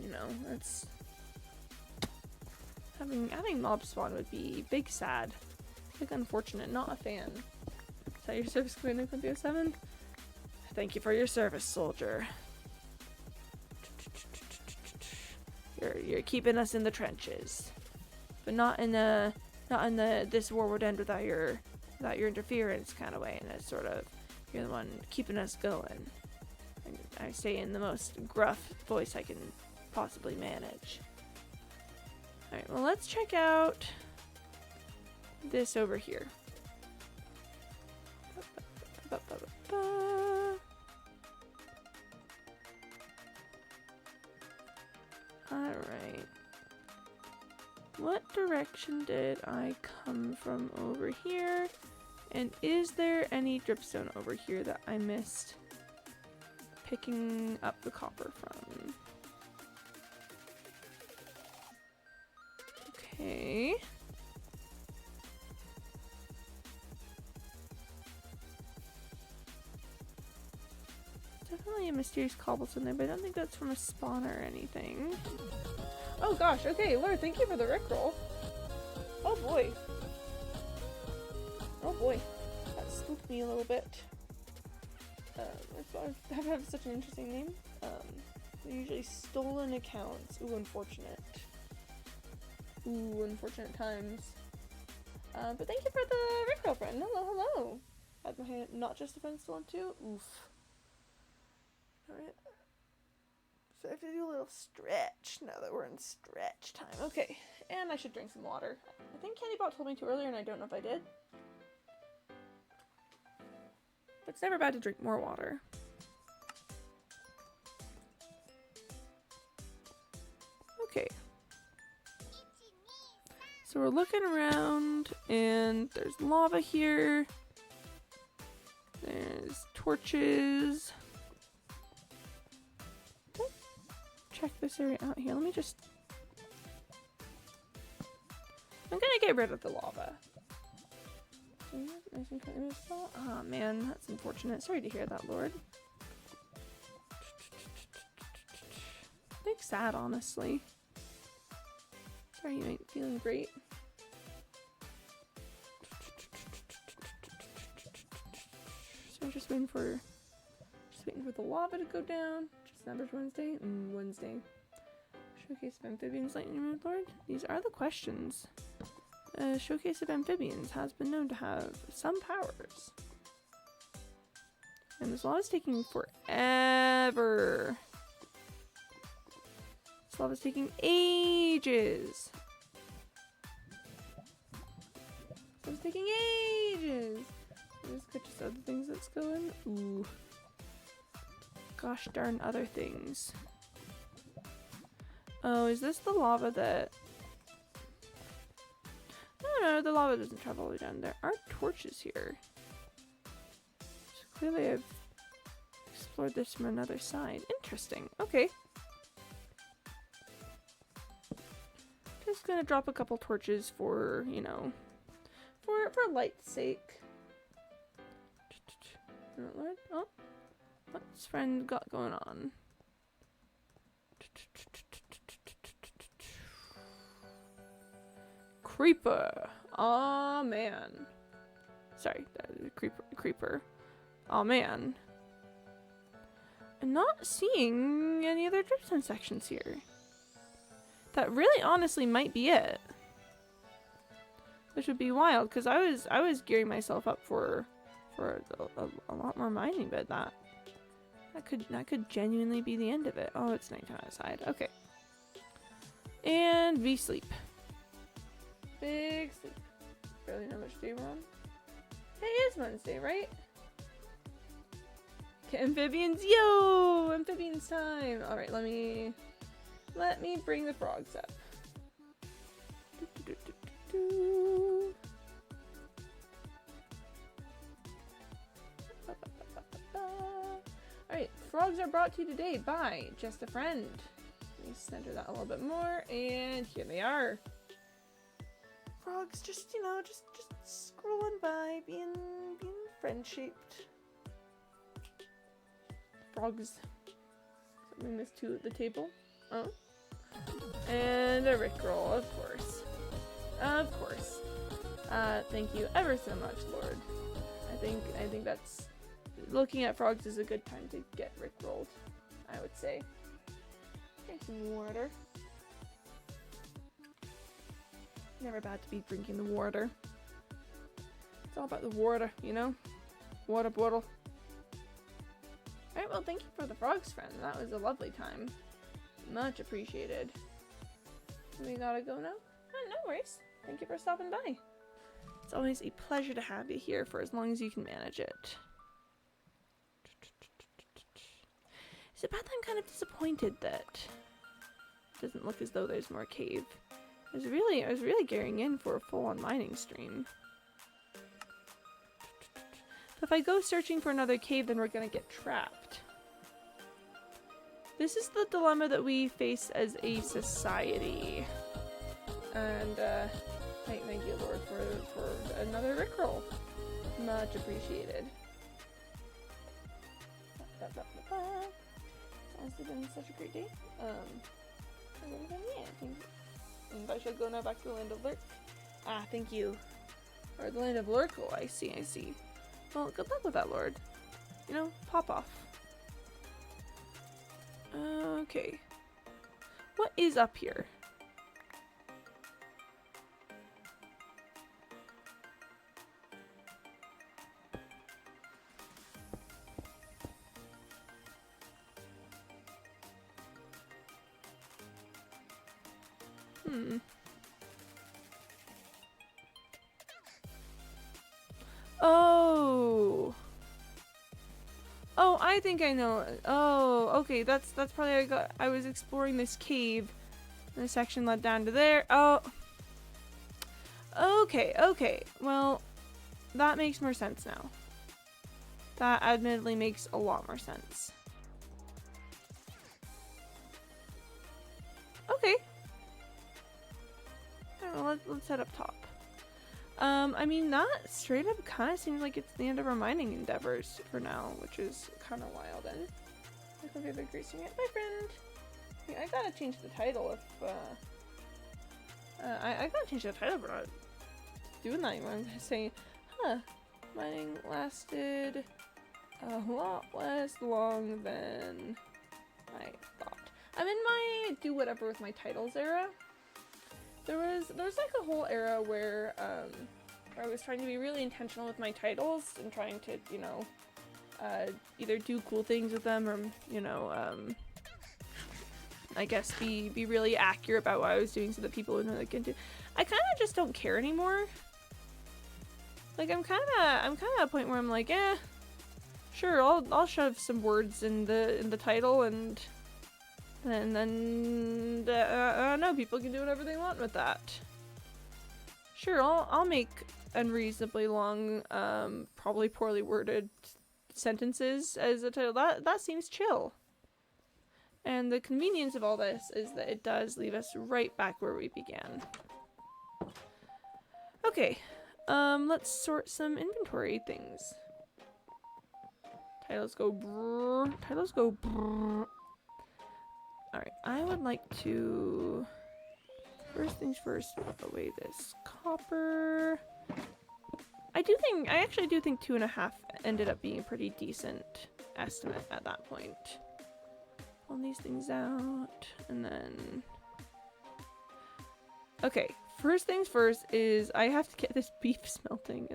You know, that's... Having mobs spawn would be big sad. Big unfortunate, not a fan. Is that your service, Queen of Olympia 7? Thank you for your service, soldier. You're keeping us in the trenches. But not in a not in the this war would end without your interference kind of way, and it's sort of you're the one keeping us going. And I say in the most gruff voice I can possibly manage. Alright, well let's check out this over here. Alright. What direction did I come from over here? And is there any dripstone over here that I missed picking up the copper from? Okay. Definitely a mysterious cobblestone there, but I don't think that's from a spawn or anything. Oh gosh, okay, Lord, thank you for the rickroll. Oh boy. Oh boy. That spooked me a little bit. I have such an interesting name. They're usually stolen accounts. Ooh, unfortunate. Ooh, unfortunate times. But thank you for the rickroll, friend. Hello, hello. Had my hand, not just a friend stolen too. Oof. Alright. So I have to do a little stretch now that we're in stretch time. Okay, and I should drink some water. I think Candybot told me to earlier and I don't know if I did. But it's never bad to drink more water. Okay. So we're looking around and there's lava here. There's torches. Check this area out here. Let me just... I'm gonna get rid of the lava. Ah, man, that's unfortunate. Sorry to hear that, Lord. Big sad, honestly. Sorry you ain't feeling great. So I'm just waiting for the lava to go down. Just another Wednesday. Wednesday. Showcase of Amphibians, Lightning Moon Lord? These are the questions. Showcase of Amphibians has been known to have some powers. And this lava is taking forever. This lava is taking ages. This lava's taking ages. There's just other things that's going. Ooh. Gosh darn other things. Oh, is this the lava that... No, the lava doesn't travel all the way down. There are torches here. So clearly I've explored this from another side. Interesting. Okay. Just gonna drop a couple torches for, you know, for light's sake. Oh, what's friend got going on? Creeper. Aw, man. Sorry, creeper. Aw, man. I'm not seeing any other dripstone sections here. That really honestly might be it. Which would be wild, because I was gearing myself up for a lot more mining, but that could genuinely be the end of it. Oh, it's nighttime outside. Okay. And we sleep. Big sleep. Barely know which day we're on. Hey, it is Wednesday, right? Okay, amphibians, yo! Amphibians time! Alright, let me bring the frogs up. Alright, frogs are brought to you today by Just a Friend. Let me center that a little bit more, and here they are. Frogs just, you know, just scrolling by, being friend-shaped. Frogs. Bring this to the table. Oh. And a rickroll, of course. Of course. Thank you ever so much, Lord. I think that's... Looking at frogs is a good time to get rickrolled, I would say. Drink some water. Never bad to be drinking the water. It's all about the water, you know? Water bottle. Alright, well, thank you for the frogs, friend. That was a lovely time. Much appreciated. We gotta go now? Oh, no worries. Thank you for stopping by. It's always a pleasure to have you here for as long as you can manage it. Is it bad that I'm kind of disappointed that it doesn't look as though there's more cave? I was really gearing in for a full-on mining stream. But if I go searching for another cave, then we're gonna get trapped. This is the dilemma that we face as a society. And, thank you, Lord, for another Rickroll. Much appreciated. It's honestly been such a great day. Yeah, thank you. And I shall go now back to the Land of Lurk. Ah, thank you. Or the Land of Lurk. Oh, I see. Well, good luck with that, Lord. You know, pop off. Okay. What is up here? Oh, I think I know. Oh, okay. That's probably I was exploring this cave. And the section led down to there. Oh. Okay. Well, that makes more sense now. That admittedly makes a lot more sense. Okay. I don't know, let's head up top. I mean, that straight up kind of seems like it's the end of our mining endeavors for now, which is kind of wild. And I hope you have a great stream. My friend. Yeah, I gotta change the title if, I gotta change the title, but I'm not doing that anymore. I'm gonna say, mining lasted a lot less long than I thought. I'm in my do whatever with my titles era. There was like a whole era where I was trying to be really intentional with my titles and trying to, you know, either do cool things with them or, you know, I guess be really accurate about what I was doing so that people would know like into. I kind of just don't care anymore. Like I'm kind of at a point where I'm like, sure, I'll shove some words in the title and then no, people can do whatever they want with that. Sure, I'll make unreasonably long, probably poorly worded sentences as a title. That seems chill. And the convenience of all this is that it does leave us right back where we began. Okay, let's sort some inventory things. Titles go brrr. Titles go brrr. Alright, I would like to... First things first, put away this copper. I actually do think 2.5 ended up being a pretty decent estimate at that point. Pull these things out, and then... Okay, first things first is I have to get this beef smelting,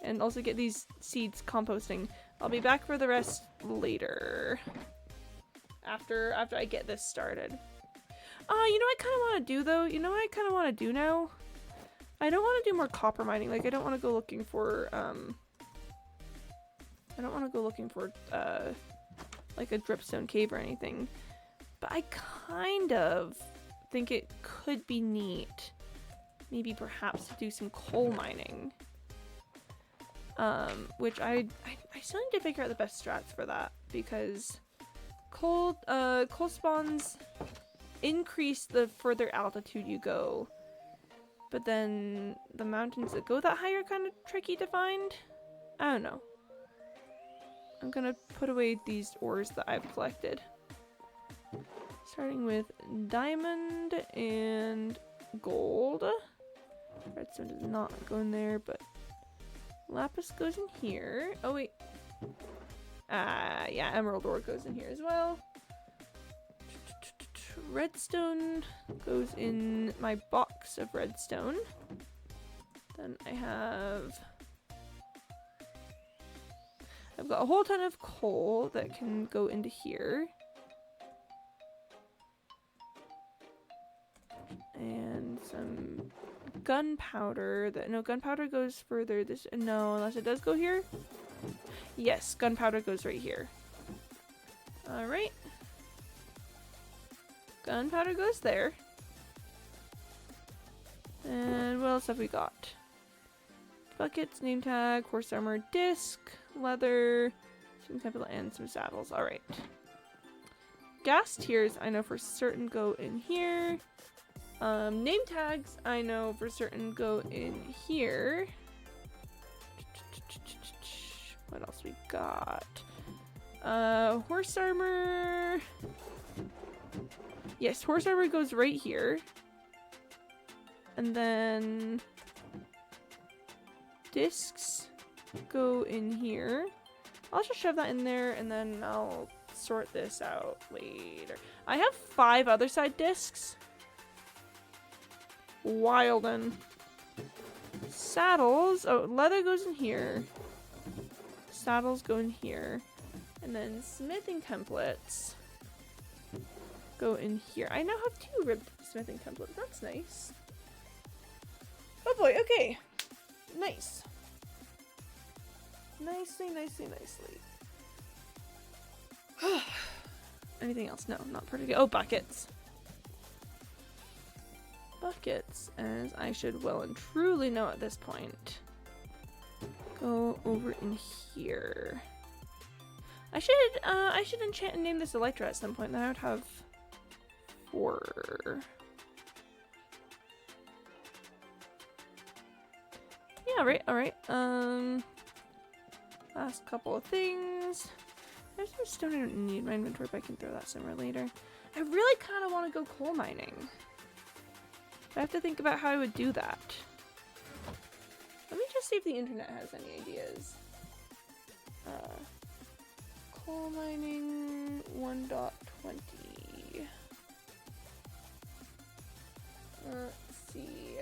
and also get these seeds composting. I'll be back for the rest later. After I get this started. You know what I kind of want to do though? You know what I kind of want to do now? I don't want to do more copper mining. Like I don't want to go looking for like a dripstone cave or anything. But I kind of think it could be neat. Maybe perhaps to do some coal mining. Which I still need to figure out the best strats for that because coal spawns increase the further altitude you go, but then the mountains that go that high are kind of tricky to find. I don't know. I'm gonna put away these ores that I've collected. Starting with diamond and gold. Redstone does not go in there, but lapis goes in here. Oh wait. Yeah, emerald ore goes in here as well. redstone goes in my box of redstone. Then I've got a whole ton of coal that can go into here. And some gunpowder gunpowder goes further unless it does go here. Yes, gunpowder goes right here. Alright. Gunpowder goes there. And what else have we got? Buckets, name tag, horse armor, disc, leather, temple, and some saddles. Alright. Gas tiers I know for certain go in here. Name tags I know for certain go in here. What else we got? Horse armor. Yes, horse armor goes right here. And then discs go in here. I'll just shove that in there and then I'll sort this out later. I have 5 other side discs. Wildin'. Saddles. Oh, leather goes in here. Saddles go in here. And then smithing templates go in here. I now have 2 ribbed smithing templates. That's nice. Oh boy, okay. Nice. Nicely. Anything else? No, not particularly. Oh, buckets. Buckets, as I should well and truly know at this point, go over in here. I should enchant and name this Elytra at some point. Then I would have 4. Yeah, right. All right. Last couple of things. There's some stone I don't need in my inventory, but I can throw that somewhere later. I really kind of want to go coal mining. I have to think about how I would do that. Let me just see if the internet has any ideas. Coal mining 1.20. Let's see.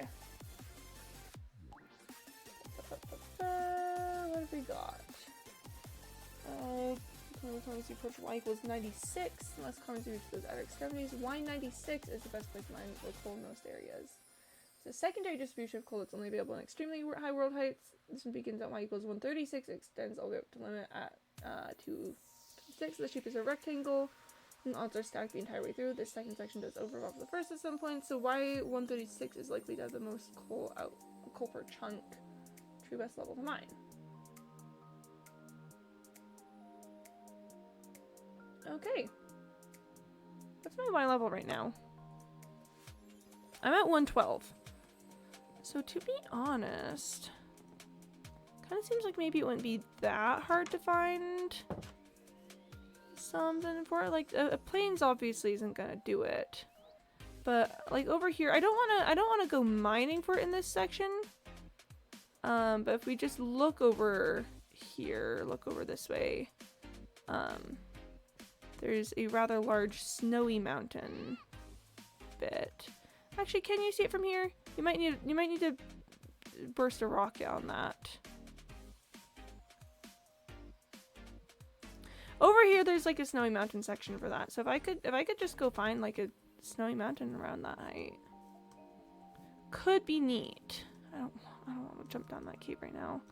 What have we got? Common sea approach y equals 96, unless common sea reaches those outer extremities. Y96 is the best place to mine for coal in most areas. It's a secondary distribution of coal that's only available in extremely high world heights. This one begins at y equals 136, extends all the way up to the limit at 256. The shape is a rectangle, and odds are stacked the entire way through. This second section does overlap the first at some point, so Y136 is likely to have the most coal per chunk. True best level to mine. Okay. What's my Y level right now? I'm at 112. So to be honest, kind of seems like maybe it wouldn't be that hard to find something for it. Like a plains obviously isn't gonna do it, but like over here, I don't want to go mining for it in this section. But if we just look over here, look over this way, there's a rather large snowy mountain bit. Actually, can you see it from here? You might need to burst a rocket on that. Over here, there's like a snowy mountain section for that. So if I could just go find like a snowy mountain around that height, could be neat. I don't want to jump down that cave right now.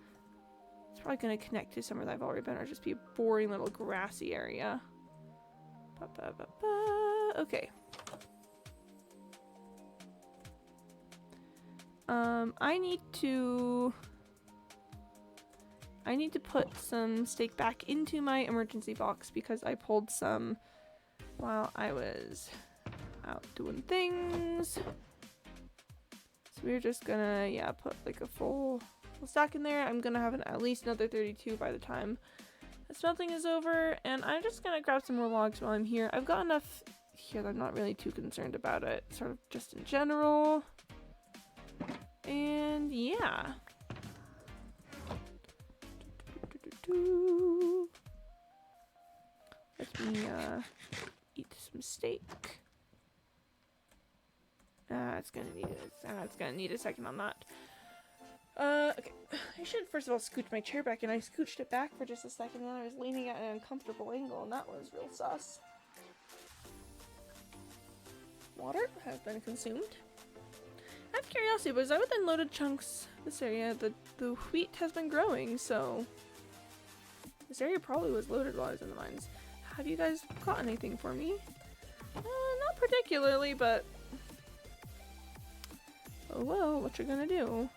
It's probably gonna connect to somewhere that I've already been, or just be a boring little grassy area. Okay. I need to put some steak back into my emergency box because I pulled some while I was out doing things. So we're just gonna, yeah, put like a full stack in there. I'm gonna have at least another 32 by the time the smelting is over, and I'm just gonna grab some more logs while I'm here. I've got enough here that I'm not really too concerned about it, sort of just in general. And yeah. Let me eat some steak. It's gonna need a second on that. Okay. I should first of all scooch my chair back, and I scooched it back for just a second, and I was leaning at an uncomfortable angle, and that was real sus. Water has been consumed. Out of curiosity, was I within loaded chunks this area? The wheat has been growing, so this area probably was loaded while I was in the mines. Have you guys caught anything for me? Not particularly, but oh well, what you're gonna do?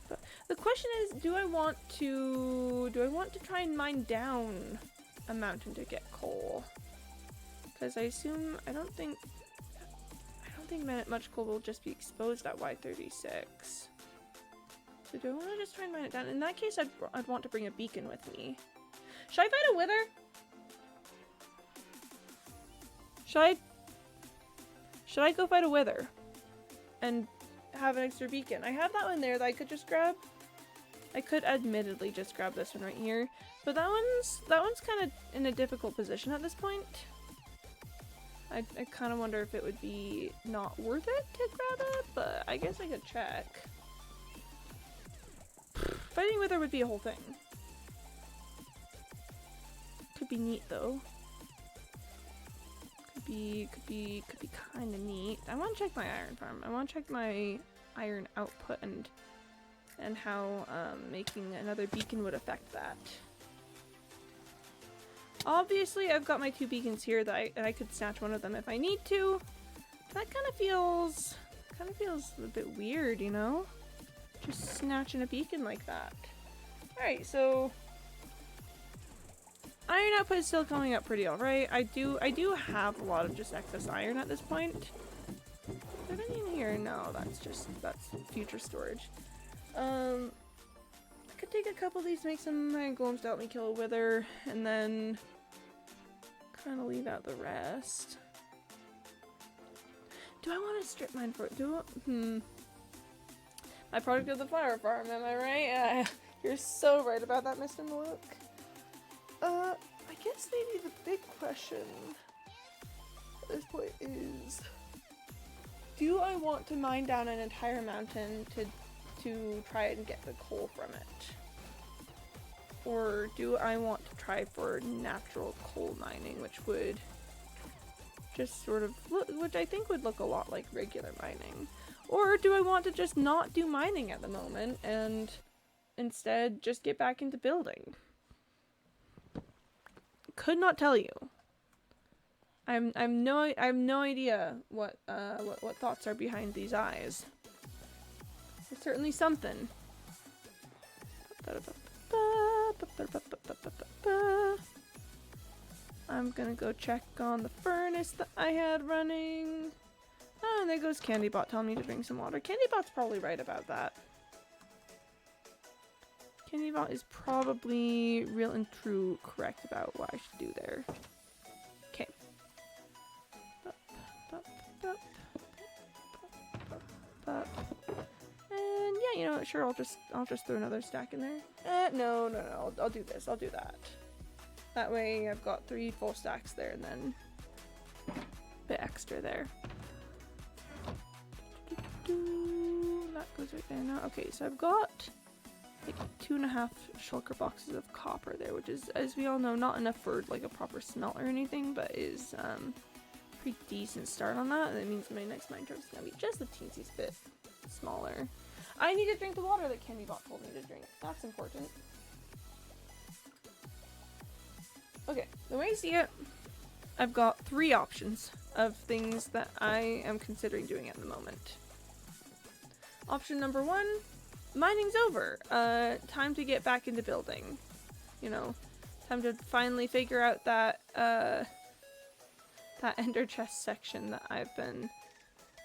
But the question is, do I want to try and mine down a mountain to get coal? Because I don't think much coal will just be exposed at Y36. So do I want to just try and mine it down? In that case, I'd want to bring a beacon with me. Should I fight a wither? Should I go fight a wither and have an extra beacon? I have that one there that I could just grab. I could admittedly just grab this one right here, but that one's kind of in a difficult position at this point. I kind of wonder if it would be not worth it to grab it, but I guess I could check. Fighting with her would be a whole thing. Could be neat though. Could be kind of neat. I want to check my iron farm. I want to check my iron output and how making another beacon would affect that. Obviously, I've got my 2 beacons here that I could snatch one of them if I need to. That kind of feels a bit weird, you know? Just snatching a beacon like that. Alright, so iron output is still coming up pretty alright. I do have a lot of just excess iron at this point. Is there any in here? No, that's future storage. I could take a couple of these, make some iron golems to help me kill a wither, and then kind of leave out the rest. Do I want to strip mine for my product of the flower farm, am I right? You're so right about that, Mr. Maluk. I guess maybe the big question at this point is, do I want to mine down an entire mountain to try and get the coal from it? Or do I want to try for natural coal mining, which would just sort of which I think would look a lot like regular mining? Or do I want to just not do mining at the moment and instead just get back into building? Could not tell you. I have no idea what thoughts are behind these eyes. There's certainly something. I'm gonna go check on the furnace that I had running. Oh, and there goes Candybot telling me to drink some water. Candybot's probably right about that. Candybot is probably real and true correct about what I should do there. Okay. And yeah, you know what, sure, I'll just throw another stack in there. No, I'll do this, I'll do that. That way I've got 3 full stacks there and then a bit extra there. That goes right there now. Okay, so I've got like 2.5 shulker boxes of copper there, which is, as we all know, not enough for like a proper smelt or anything, but is pretty decent start on that. And that means my next mine truck is gonna be just a teensy bit smaller. I need to drink the water that Candybot told me to drink. That's important. Okay, the way I see it, I've got 3 options of things that I am considering doing at the moment. Option number 1, mining's over. Time to get back into building. You know, time to finally figure out that that ender chest section that I've been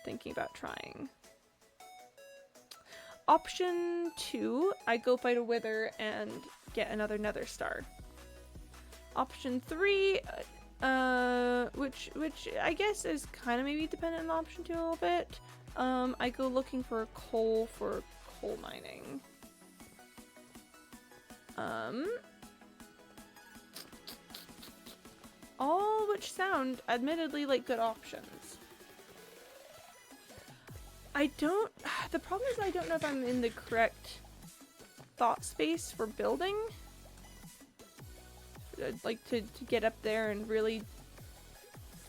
thinking about trying. Option 2, I go fight a wither and get another nether star. Option 3, which I guess is kind of maybe dependent on option 2 a little bit. I go looking for coal for coal mining. All which sound admittedly like good options. The problem is I don't know if I'm in the correct thought space for building. I'd like to get up there and really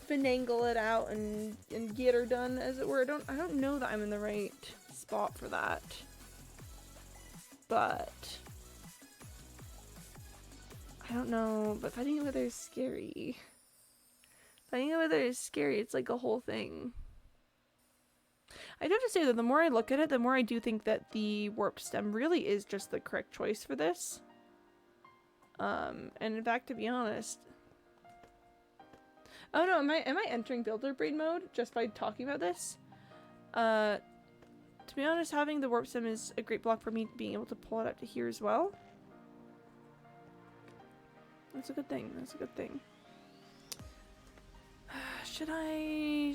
finagle it out and get her done, as it were. I don't know that I'm in the right spot for that. But I don't know, but fighting a wither is scary. Fighting a wither is scary, it's like a whole thing. I'd have to say that the more I look at it, the more I do think that the warp stem really is just the correct choice for this. And in fact, to be honest... Oh no, am I entering builder breed mode just by talking about this? To be honest, having the warp stem is a great block for me being able to pull it up to here as well. That's a good thing, that's a good thing. Should I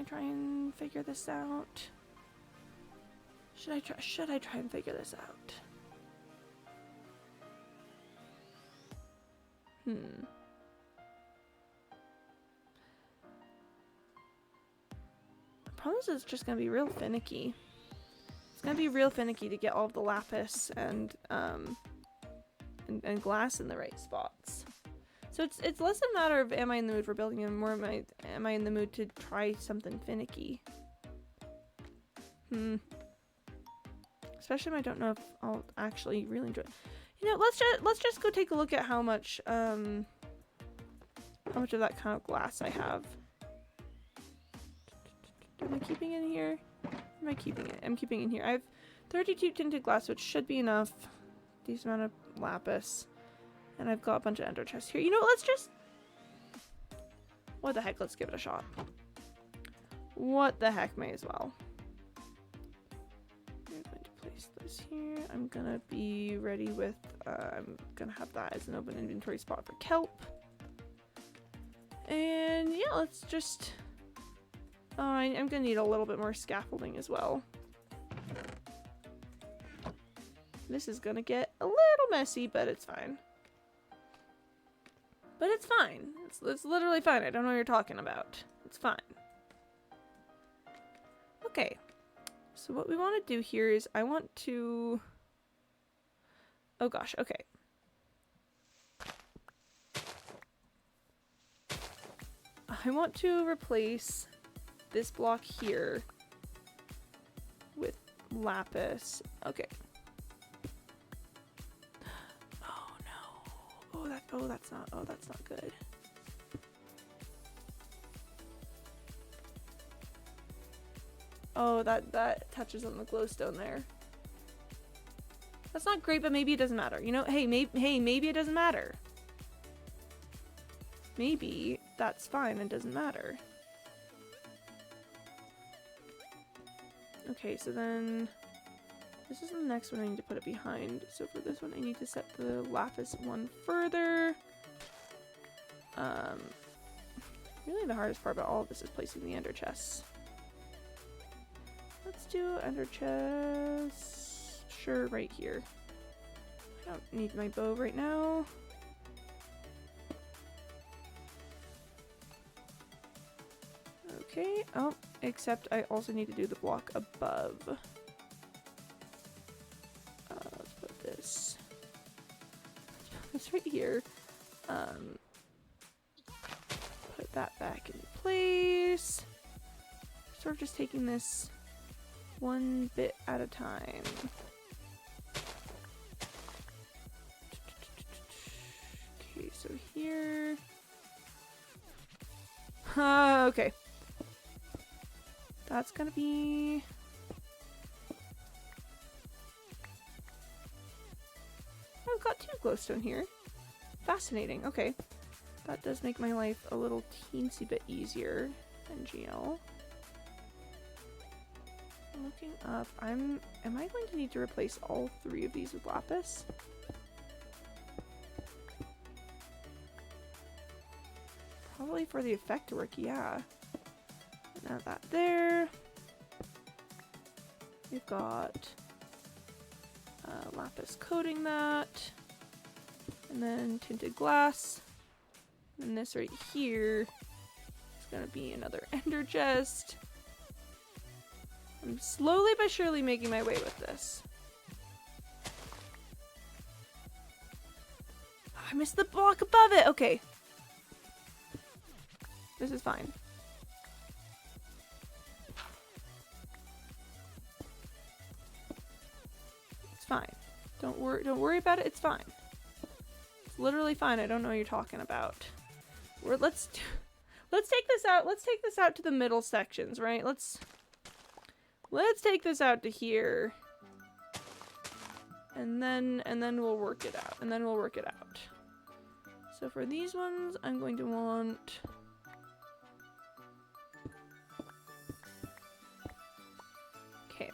try and figure this out? Should I try and figure this out? The problem is it's just gonna be real finicky. It's gonna be real finicky to get all of the lapis and glass in the right spots. So it's less a matter of am I in the mood for building and more am I in the mood to try something finicky. Especially when I don't know if I'll actually really enjoy it. You know, let's just go take a look at how much of that kind of glass I have. Am I keeping it in here? Am I keeping it? I'm keeping it in here. I have 32 tinted glass, which should be enough. Decent amount of lapis. And I've got a bunch of ender chests here. You know, let's just... What the heck? Let's give it a shot. What the heck? May as well. I'm going to place this here. I'm gonna be ready with... I'm gonna have that as an open inventory spot for kelp. And yeah, let's just... Oh, I'm gonna need a little bit more scaffolding as well. This is gonna get a little messy, but it's fine. But it's fine. It's literally fine. I don't know what you're talking about. It's fine. Okay. So what we want to do here is I want to... Oh gosh, okay. I want to replace this block here with lapis. Okay. Oh, that's not good. Oh, that touches on the glowstone there. That's not great, but maybe it doesn't matter. You know, hey, maybe it doesn't matter. Maybe that's fine and doesn't matter. Okay, so then this is the next one I need to put it behind. So for this one, I need to set the lapis one further. Really the hardest part about all of this is placing the ender chests. Let's do ender chests. Sure, right here. I don't need my bow right now. Okay. Oh, except I also need to do the block above. Let's put this. It's right here. Put that back in place. Sort of just taking this one bit at a time. Okay, so here. Okay. That's gonna be... I've got 2 glowstone here. Fascinating. Okay. That does make my life a little teensy bit easier than GL. Looking up, am I going to need to replace all 3 of these with lapis? Probably for the effect to work, yeah. Now that there. We've got lapis coating that. And then tinted glass. And this right here is gonna be another ender chest. I'm slowly but surely making my way with this. I missed the block above it. Okay. This is fine. It's fine. Don't worry about it. It's fine. It's literally fine. I don't know what you're talking about. Let's take this out. Let's take this out to the middle sections, right? Let's take this out to here. And then we'll work it out. And then we'll work it out. So for these ones, I'm going to want okay.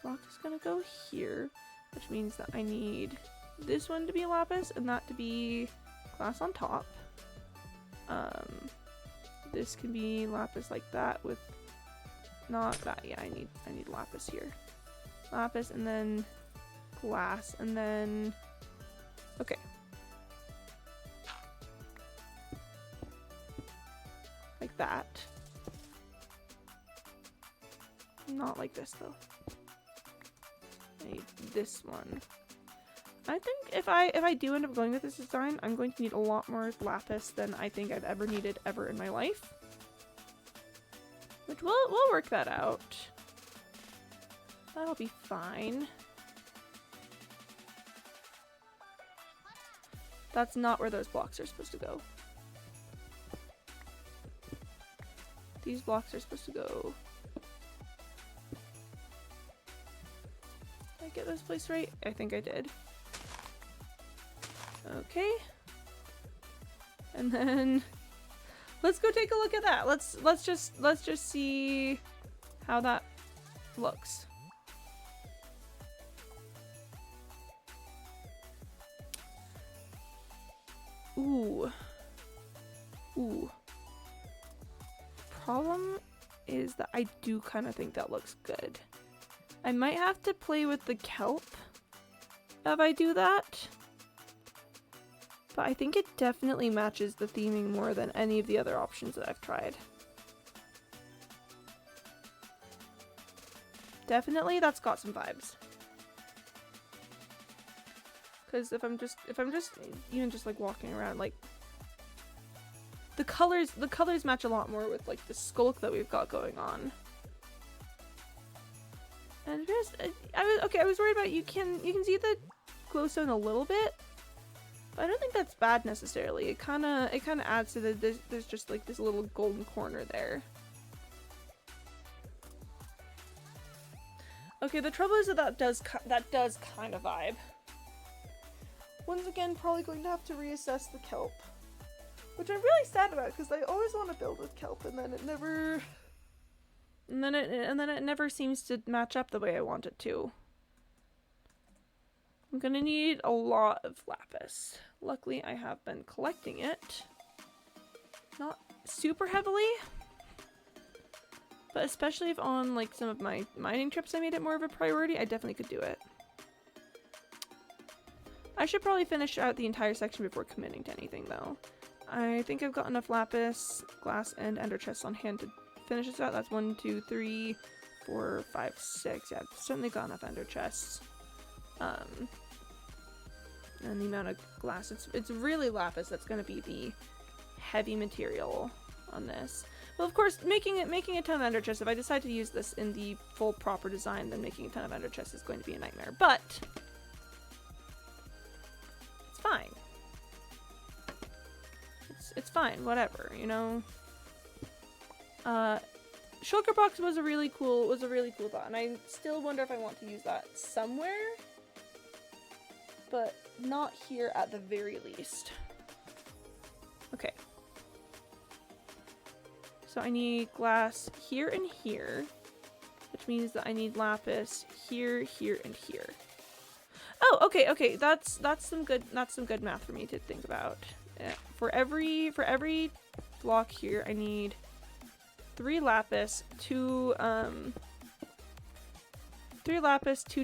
Block is gonna go here, which means that I need this one to be lapis and that to be glass on top. This can be lapis like that with not that. Yeah, I need lapis here. Lapis and then glass and then okay. Like that. Not like this though. I need this one. I think if I do end up going with this design, I'm going to need a lot more lapis than I think I've ever needed ever in my life. Which we'll work that out. That'll be fine. That's not where those blocks are supposed to go. These blocks are supposed to go. Did I get this place right? I think I did. Okay. And then let's go take a look at that. Let's just see how that looks. Ooh. Ooh. Problem is that I do kind of think that looks good. I might have to play with the kelp if I do that. But I think it definitely matches the theming more than any of the other options that I've tried. Definitely that's got some vibes. Cause if I'm just even just like walking around, like the colors match a lot more with like the skulk that we've got going on. And just I was worried about you can see the glowstone a little bit. But I don't think that's bad necessarily. It kind of adds to there's just like this little golden corner there. Okay, the trouble is that does kind of vibe. Once again, probably going to have to reassess the kelp, which I'm really sad about because I always want to build with kelp, and then it never, and then it never seems to match up the way I want it to. I'm gonna need a lot of lapis. Luckily, I have been collecting it. Not super heavily, but especially if on like some of my mining trips I made it more of a priority, I definitely could do it. I should probably finish out the entire section before committing to anything though. I think I've got enough lapis, glass, and ender chests on hand to finish this out. That's 1, 2, 3, 4, 5, 6. Yeah, I've certainly got enough ender chests. And the amount of glass, it's really lapis that's going to be the heavy material on this. Well, of course, making a ton of ender chests, if I decide to use this in the full proper design, then making a ton of ender chests is going to be a nightmare, but it's fine. It's fine, whatever, you know. Shulker box was a really cool thought, and I still wonder if I want to use that somewhere, but not here at the very least. Okay. So I need glass here and here, which means that I need lapis here, here, and here. Oh, okay. That's some good math for me to think about. For every block here, I need 3 lapis, 2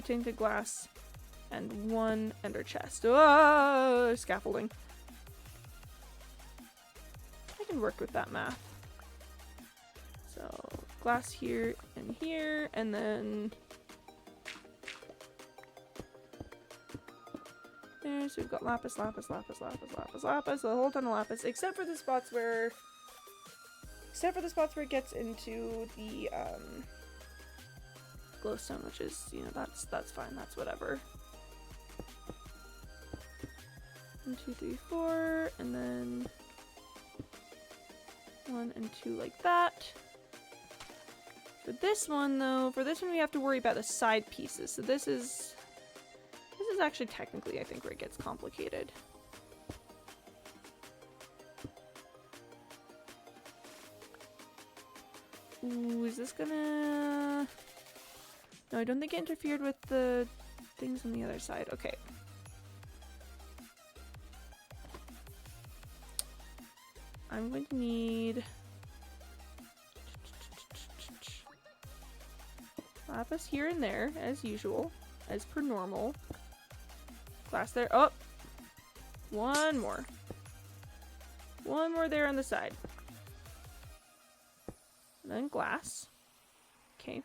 tinted glass, and 1 ender chest. Oh, scaffolding. can work with that math. So glass here, and then there. So we've got lapis, lapis, lapis, lapis, lapis, lapis, a whole ton of lapis, except for the spots where it gets into the glowstone, which is, you know, that's fine, that's whatever. 1, 2, 3, 4, and then 1 and 2 like that. For this one though, we have to worry about the side pieces. So this is actually technically, I think, where it gets complicated. Ooh, is this gonna... No, I don't think it interfered with the things on the other side. Okay. I'm going to need lapis here and there, as usual, as per normal. Glass there. Oh! One more. One more there on the side. And then glass. Okay.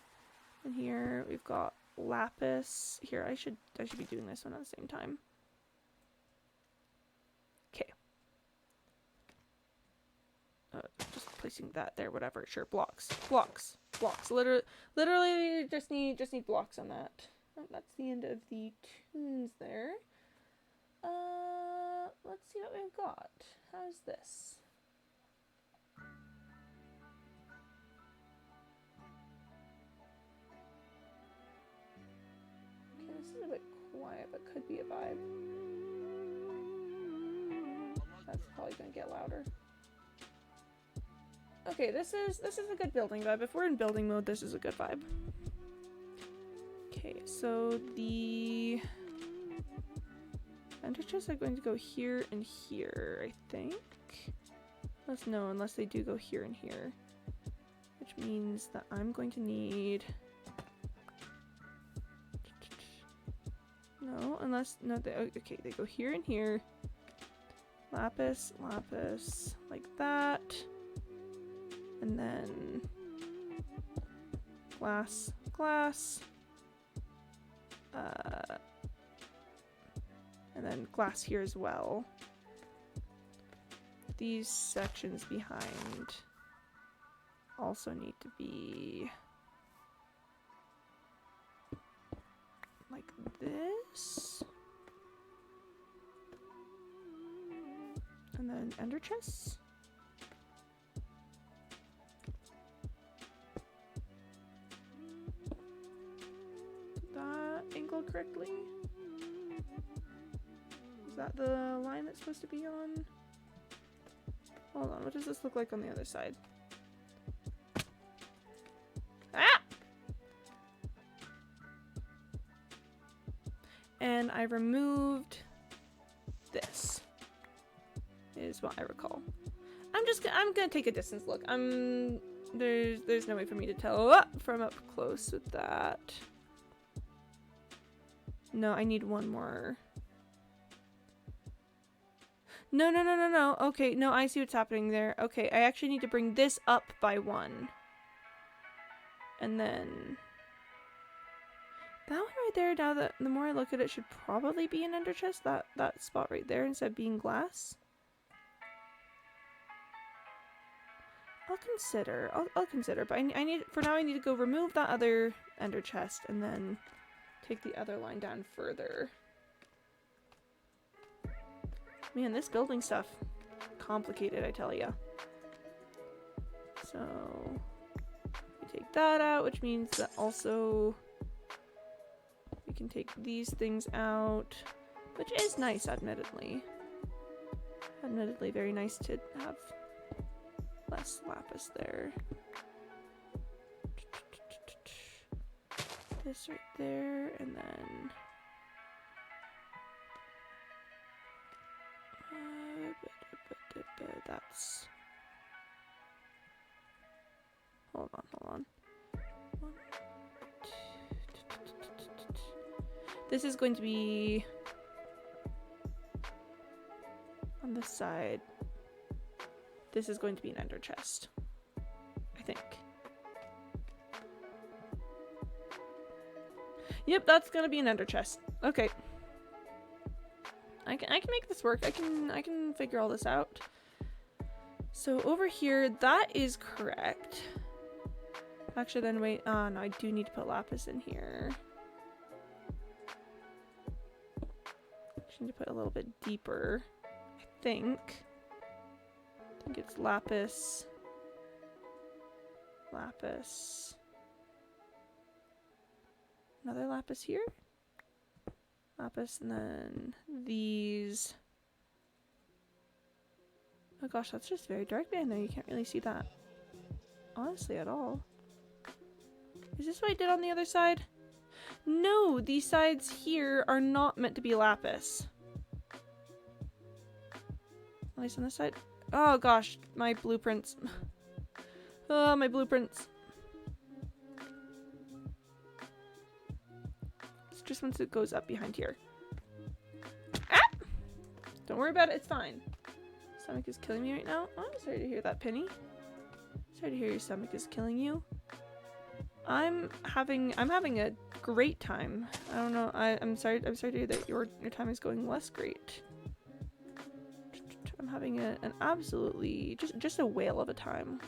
And here we've got lapis. Here, I should be doing this one at the same time. Okay. Just placing that there, whatever. Sure, blocks. Blocks. Blocks. Literally just need blocks on that. Oh, that's the end of the tunes there. Let's see what we've got. How's this? Okay, this is a bit quiet, but could be a vibe. That's probably gonna get louder. Okay, this is a good building vibe. If we're in building mode, this is a good vibe. Okay, so the ender chests are going to go here and here, I think. Unless they do go here and here. Which means that I'm going to need... No, okay, they go here and here. Lapis, lapis, like that. And then glass, glass. And then glass here as well. These sections behind also need to be like this. And then ender chests. Did that angle correctly? Is that the line that's supposed to be on? Hold on, what does this look like on the other side? Ah! And I removed this, is what I recall. I'm gonna take a distance look. There's no way for me to tell from up close with that. No, I need one more. No. Okay, no, I see what's happening there. Okay, I actually need to bring this up by 1. And then... That one right there, now that the more I look at it, should probably be an ender chest. That spot right there, instead of being glass. I'll consider, but I need, for now I need to go remove that other ender chest and then take the other line down further. Man, this building stuff, complicated, I tell ya. So, we take that out, which means that also we can take these things out, which is nice, admittedly. Admittedly, very nice to have less lapis there. This right there, and then... that's... Hold on. This is going to be on this side. this is going to be an ender chest. I think. Yep, that's gonna be an ender chest. Okay. I can make this work. I can figure all this out. So over here, that is correct. Actually, then wait. No, I do need to put lapis in here. Actually, need to put a little bit deeper. I think it's lapis. Lapis. Another lapis here. Lapis, and then these. Oh gosh, that's just very dark behind there. You can't really see that. Honestly, at all. Is this what I did on the other side? No, these sides here are not meant to be lapis. At least on this side. Oh gosh, my blueprints. Oh, my blueprints. It's just once it goes up behind here. Ah! Don't worry about it, it's fine. Stomach is killing me right now. Oh, I'm sorry to hear that, Penny. Sorry to hear your stomach is killing you. I'm having a great time. I don't know. I'm sorry to hear that your time is going less great. I'm having an absolutely just a whale of a time,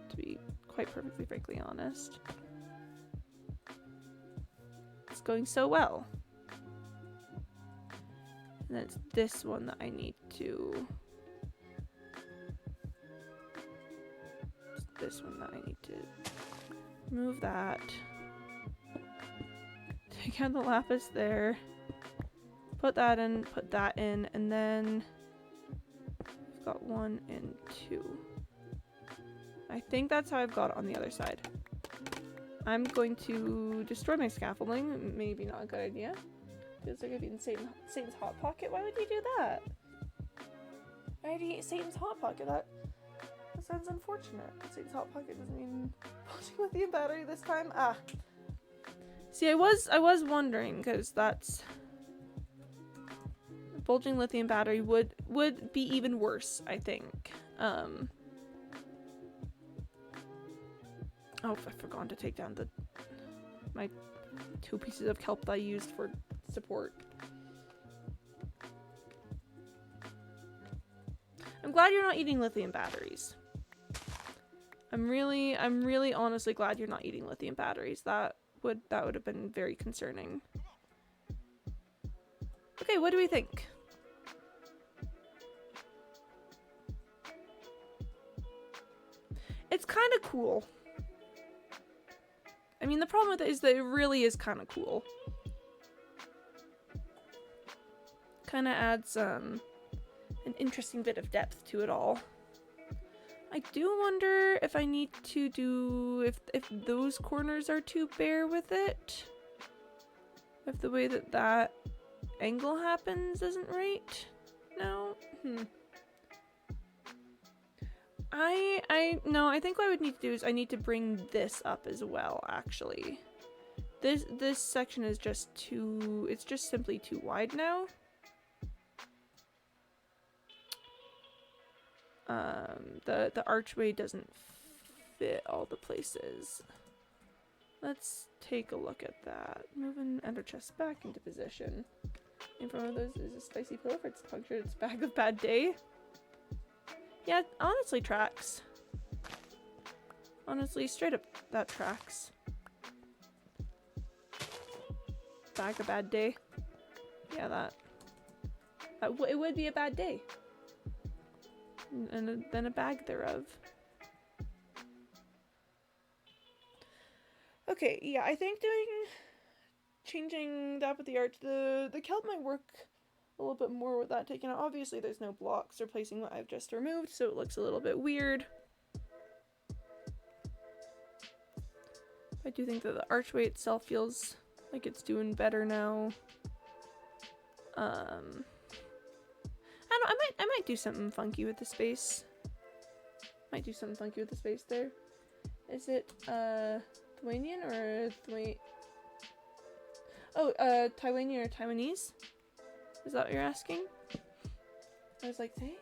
to be quite perfectly frankly honest. It's going so well. And then it's this one that I need to. It's this one that I need to move that. Take out the lapis there. Put that in, and then we've got 1 and 2. I think that's how I've got it on the other side. I'm going to destroy my scaffolding. Maybe not a good idea. Feels like I'd be in Satan's Hot Pocket. Why would you do that? Why do you eat Satan's Hot Pocket? That sounds unfortunate. Satan's Hot Pocket doesn't mean bulging lithium battery this time. Ah. See, I was wondering, because that's bulging lithium battery would be even worse, I think. Oh, I forgot to take down my 2 pieces of kelp that I used for support. I'm glad you're not eating lithium batteries. I'm really honestly glad you're not eating lithium batteries. That would have been very concerning. Okay, what do we think? It's kind of cool. I mean, the problem with it is that it really is kind of cool. Kind of adds an interesting bit of depth to it all. I do wonder if I need to do if those corners are too bare with it. If the way that angle happens isn't right. No. No, I think what I would need to do is I need to bring this up as well, actually. This section is just too, it's just simply too wide now. The archway doesn't fit all the places. Let's take a look at that. Moving ender chest back into position. In front of those is a spicy pillow for its punctured its bag of bad day. Yeah, honestly tracks. Honestly, straight up, that tracks. Bag of bad day. Yeah, that it would be a bad day. And then a bag thereof. Okay, yeah, I think changing that with the arch, the kelp might work a little bit more with that taken out. Obviously, there's no blocks replacing what I've just removed, so it looks a little bit weird. I do think that the archway itself feels like it's doing better now. I might do something funky with the space. Might do something funky with the space there. Is it Lithuanian or Taiwanian or Taiwanese? Is that what you're asking? I was like, say?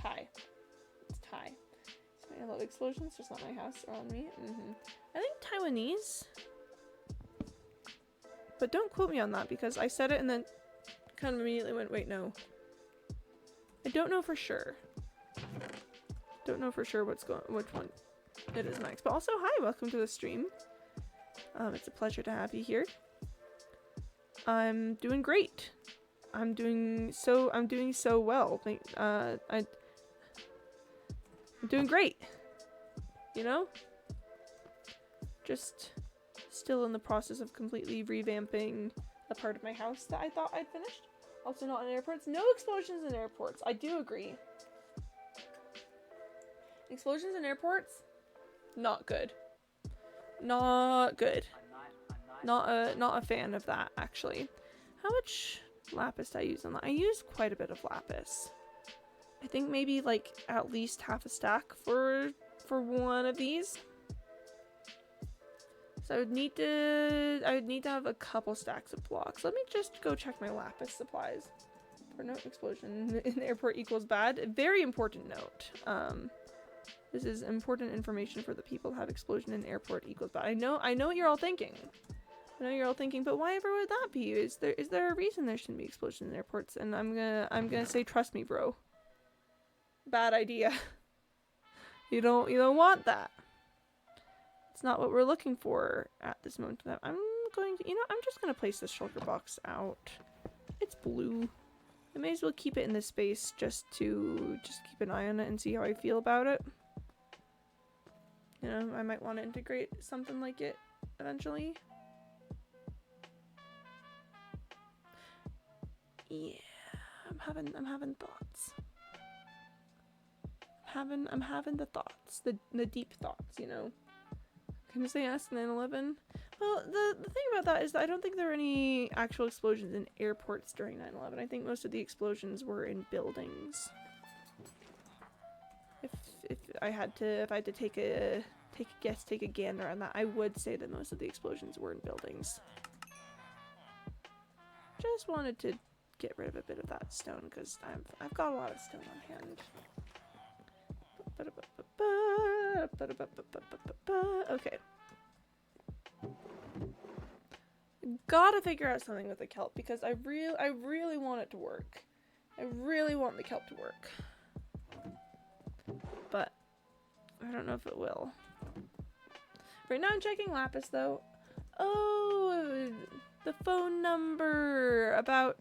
Thai. It's Thai. Hello, explosions, just not my house around me. I think Taiwanese. But don't quote me on that because I said it and then kind of immediately went, wait, no. I don't know for sure. Don't know for sure which one it is next. But also, hi, welcome to the stream. It's a pleasure to have you here. I'm doing great. I'm doing so well. I'm doing great. You know? Just still in the process of completely revamping a part of my house that I thought I'd finished. Also not in airports. No explosions in airports. I do agree. Explosions in airports? Not good. Not good. Not a fan of that, actually. How much lapis did I use on that? I used quite a bit of lapis. I think maybe like at least half a stack for one of these. So I would need to have a couple stacks of blocks. Let me just go check my lapis supplies. For no explosion in the airport equals bad. Very important note. This is important information for the people. Have explosion in airport equals bad. I know what you're all thinking. I know you're all thinking, but why ever would that be? Is there a reason there shouldn't be explosions in airports? And I'm gonna say, trust me, bro. Bad idea. You don't want that. It's not what we're looking for at this moment. I'm just gonna place this shulker box out. It's blue. I may as well keep it in this space just to keep an eye on it and see how I feel about it. You know, I might want to integrate something like it eventually. Yeah, I'm having thoughts. I'm having the thoughts, the deep thoughts, you know. Can you say ask 9/11? Well, the thing about that is that I don't think there were any actual explosions in airports during 9/11. I think most of the explosions were in buildings. If I had to take a guess, take a gander on that, I would say that most of the explosions were in buildings. Just wanted to get rid of a bit of that stone because I've got a lot of stone on hand. Okay. Gotta figure out something with the kelp because I really want it to work. I really want the kelp to work. But I don't know if it will. Right now I'm checking lapis though. Oh, the phone number about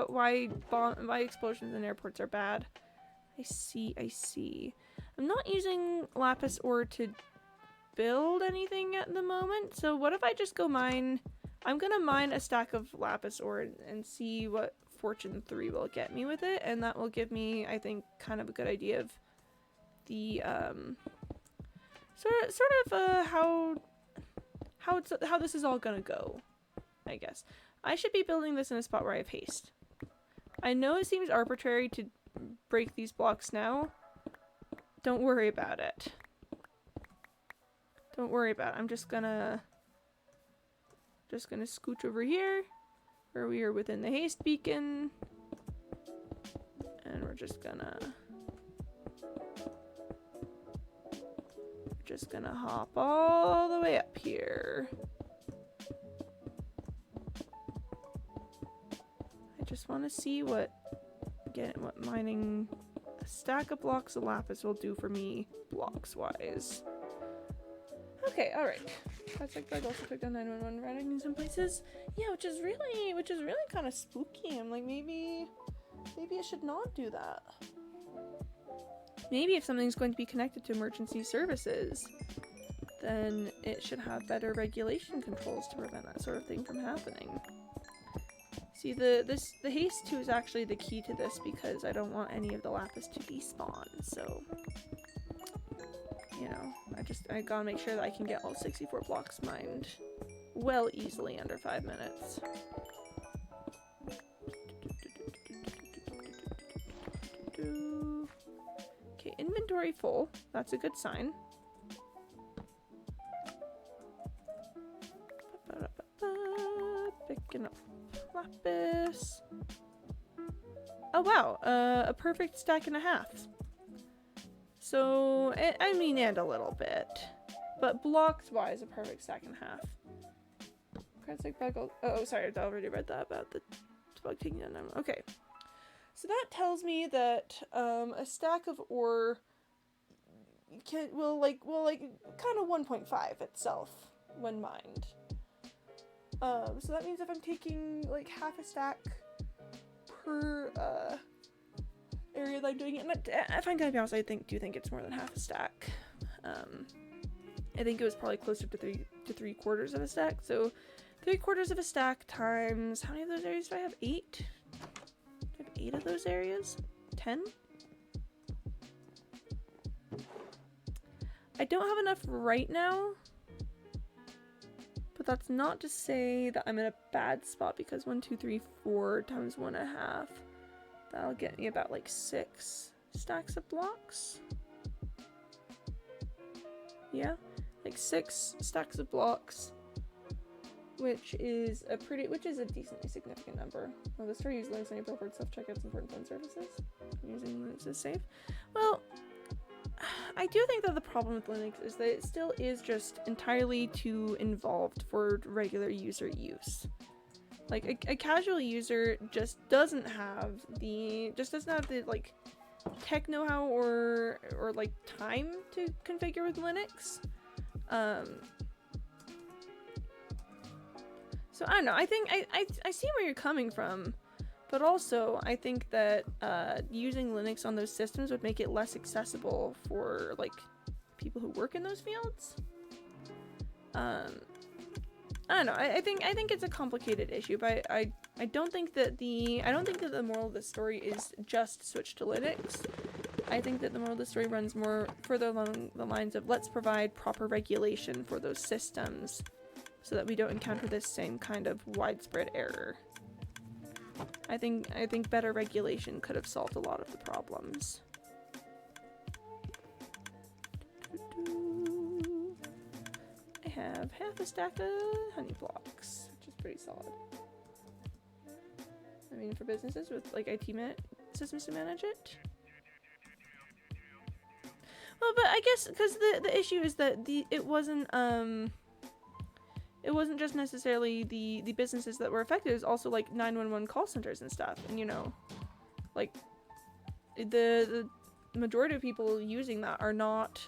why explosions in airports are bad. I see. I'm not using lapis ore to build anything at the moment, so what if I just go mine? I'm gonna mine a stack of lapis ore and see what Fortune 3 will get me with it, and that will give me, I think, kind of a good idea of the how this is all gonna go, I guess. I should be building this in a spot where I have haste. I know it seems arbitrary to break these blocks now. Don't worry about it. Don't worry about it. I'm just gonna scooch over here where we are within the haste beacon, and we're just gonna hop all the way up here. I just want to see what mining a stack of blocks of lapis will do for me blocks wise. Okay, alright. That's like I'd also took down 911 routing in some places. Yeah, which is really kind of spooky. I'm like, maybe I should not do that. Maybe if something's going to be connected to emergency services, then it should have better regulation controls to prevent that sort of thing from happening. See, the haste 2 is actually the key to this because I don't want any of the lapis to despawn, so you know, I gotta make sure that I can get all 64 blocks mined well easily under 5 minutes. Okay, inventory full. That's a good sign. Picking up lapis. Oh wow, a perfect stack and a half. So, I mean, and a little bit. But blocks-wise, a perfect stack and a half. Oh, sorry, I already read that about the bug taking down number. Okay. So that tells me that a stack of ore will kind of 1.5 itself when mined. So that means if I'm taking like half a stack per area that I'm doing it, and if I'm gonna be honest, I do think it's more than half a stack. I think it was probably closer to three quarters of a stack. So 3/4 of a stack times, how many of those areas do I have? 8? I have 8 of those areas? 10? I don't have enough right now, but that's not to say that I'm in a bad spot, because 1, 2, 3, 4 times 1.5, that'll get me about like 6 stacks of blocks. Yeah, like 6 stacks of blocks, which is a decently significant number. Well, the store uses Linux on your preferred self-checkouts and important phone services. Using Linux is safe. Well, I do think that the problem with Linux is that it still is just entirely too involved for regular user use. Like a casual user just doesn't have the like tech know-how or like time to configure with Linux. So I don't know. I think I see where you're coming from. But also, I think that using Linux on those systems would make it less accessible for like people who work in those fields. I don't know. I think it's a complicated issue, but I don't think that the moral of the story is just switch to Linux. I think that the moral of the story runs more further along the lines of let's provide proper regulation for those systems so that we don't encounter this same kind of widespread error. I think better regulation could have solved a lot of the problems. I have half a stack of honey blocks, which is pretty solid. I mean, for businesses with like IT systems to manage it. Well, but I guess because the issue is that it wasn't just necessarily the businesses that were affected. It was also like 911 call centers and stuff. And you know, like the majority of people using that are not,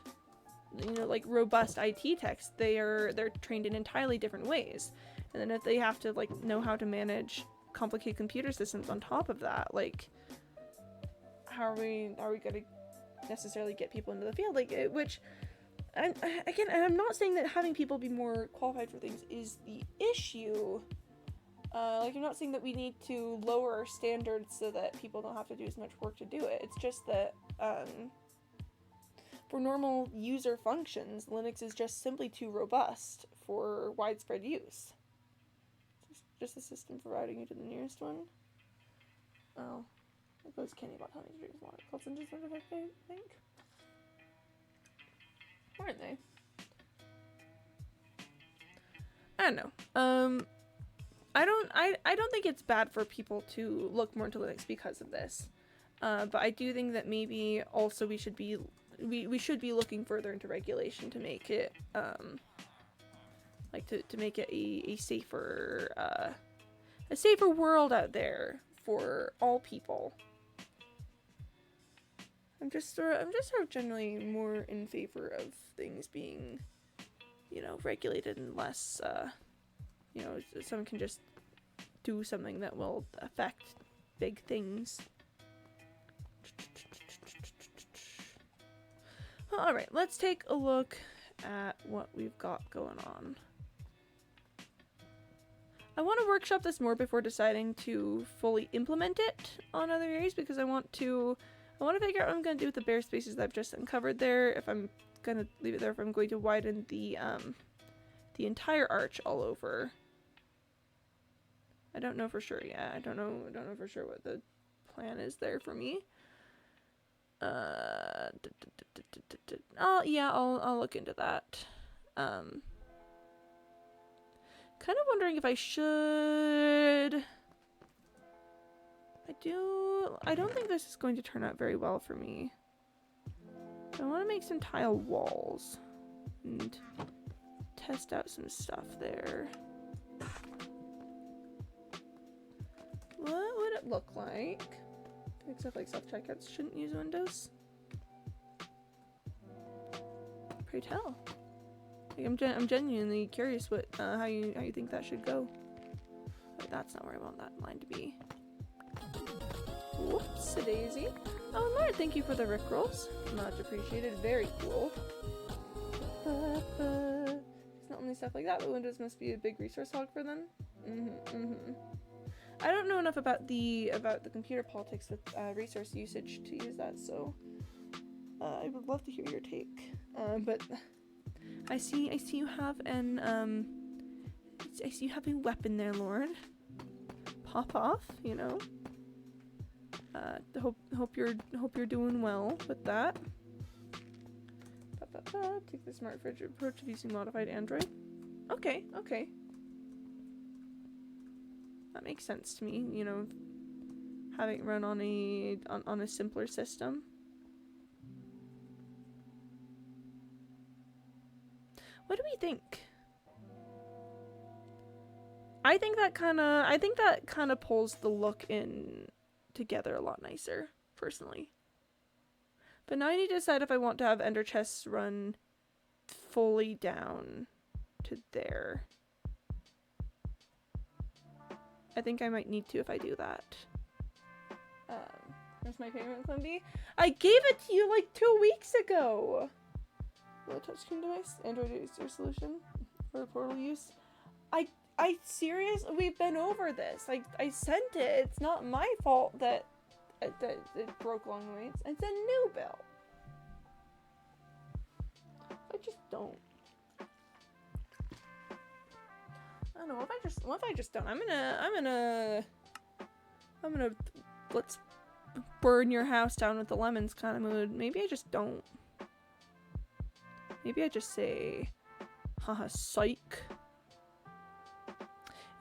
you know, like robust IT techs. They're trained in entirely different ways. And then if they have to like know how to manage complicated computer systems on top of that, like how are we going to necessarily get people into the field? Like which. And again, I'm not saying that having people be more qualified for things is the issue. Like, I'm not saying that we need to lower our standards so that people don't have to do as much work to do it. It's just that for normal user functions, Linux is just simply too robust for widespread use. Just the system providing you to the nearest one. Oh, it goes Kenny about how many drinks water. Call centers are effective, I think. Weren't they? I don't know. I don't think it's bad for people to look more into Linux because of this. But I do think that maybe also we should be looking further into regulation to make it to make it a safer world out there for all people. I'm just sort of generally more in favor of things being, you know, regulated and less, you know, someone can just do something that will affect big things. Alright, let's take a look at what we've got going on. I want to workshop this more before deciding to fully implement it on other areas, because I want to figure out what I'm going to do with the bare spaces that I've just uncovered there, if I'm going to leave it there, if I'm going to widen the entire arch all over. I don't know for sure yet. I don't know for sure what the plan is there for me. Oh, yeah, I'll look into that. Kind of wondering if I should... I don't think this is going to turn out very well for me. I want to make some tile walls and test out some stuff there. What would it look like? Except like self-checkouts shouldn't use Windows. Pray tell. Like, I'm genuinely curious what how you think that should go. But that's not where I want that line to be. Whoops, a daisy. Oh Lord, thank you for the rickrolls. Much appreciated. Very cool. It's not only stuff like that, but Windows must be a big resource hog for them. I don't know enough about the computer politics with resource usage to use that, so I would love to hear your take. But I see you have an I see you have a weapon there, Lord. Pop off, you know. Hope you're doing well with that. Take the smart fridge approach of using modified Android. Okay. That makes sense to me, you know, having it run on a simpler system. What do we think? I think that kind of pulls the look in together a lot nicer, personally. But now I need to decide if I want to have ender chests run fully down to there. I think I might need to if I do that. Where's my payment, Quimby? I gave it to you like 2 weeks ago! The touchscreen device? Android is your solution for portal use? I seriously, we've been over this. I sent it. It's not my fault that it broke along the way. It's a new bill. I just don't. I don't know. What if I just don't? I'm gonna let's burn your house down with the lemons kind of mood. Maybe I just don't. Maybe I just say, haha, psych.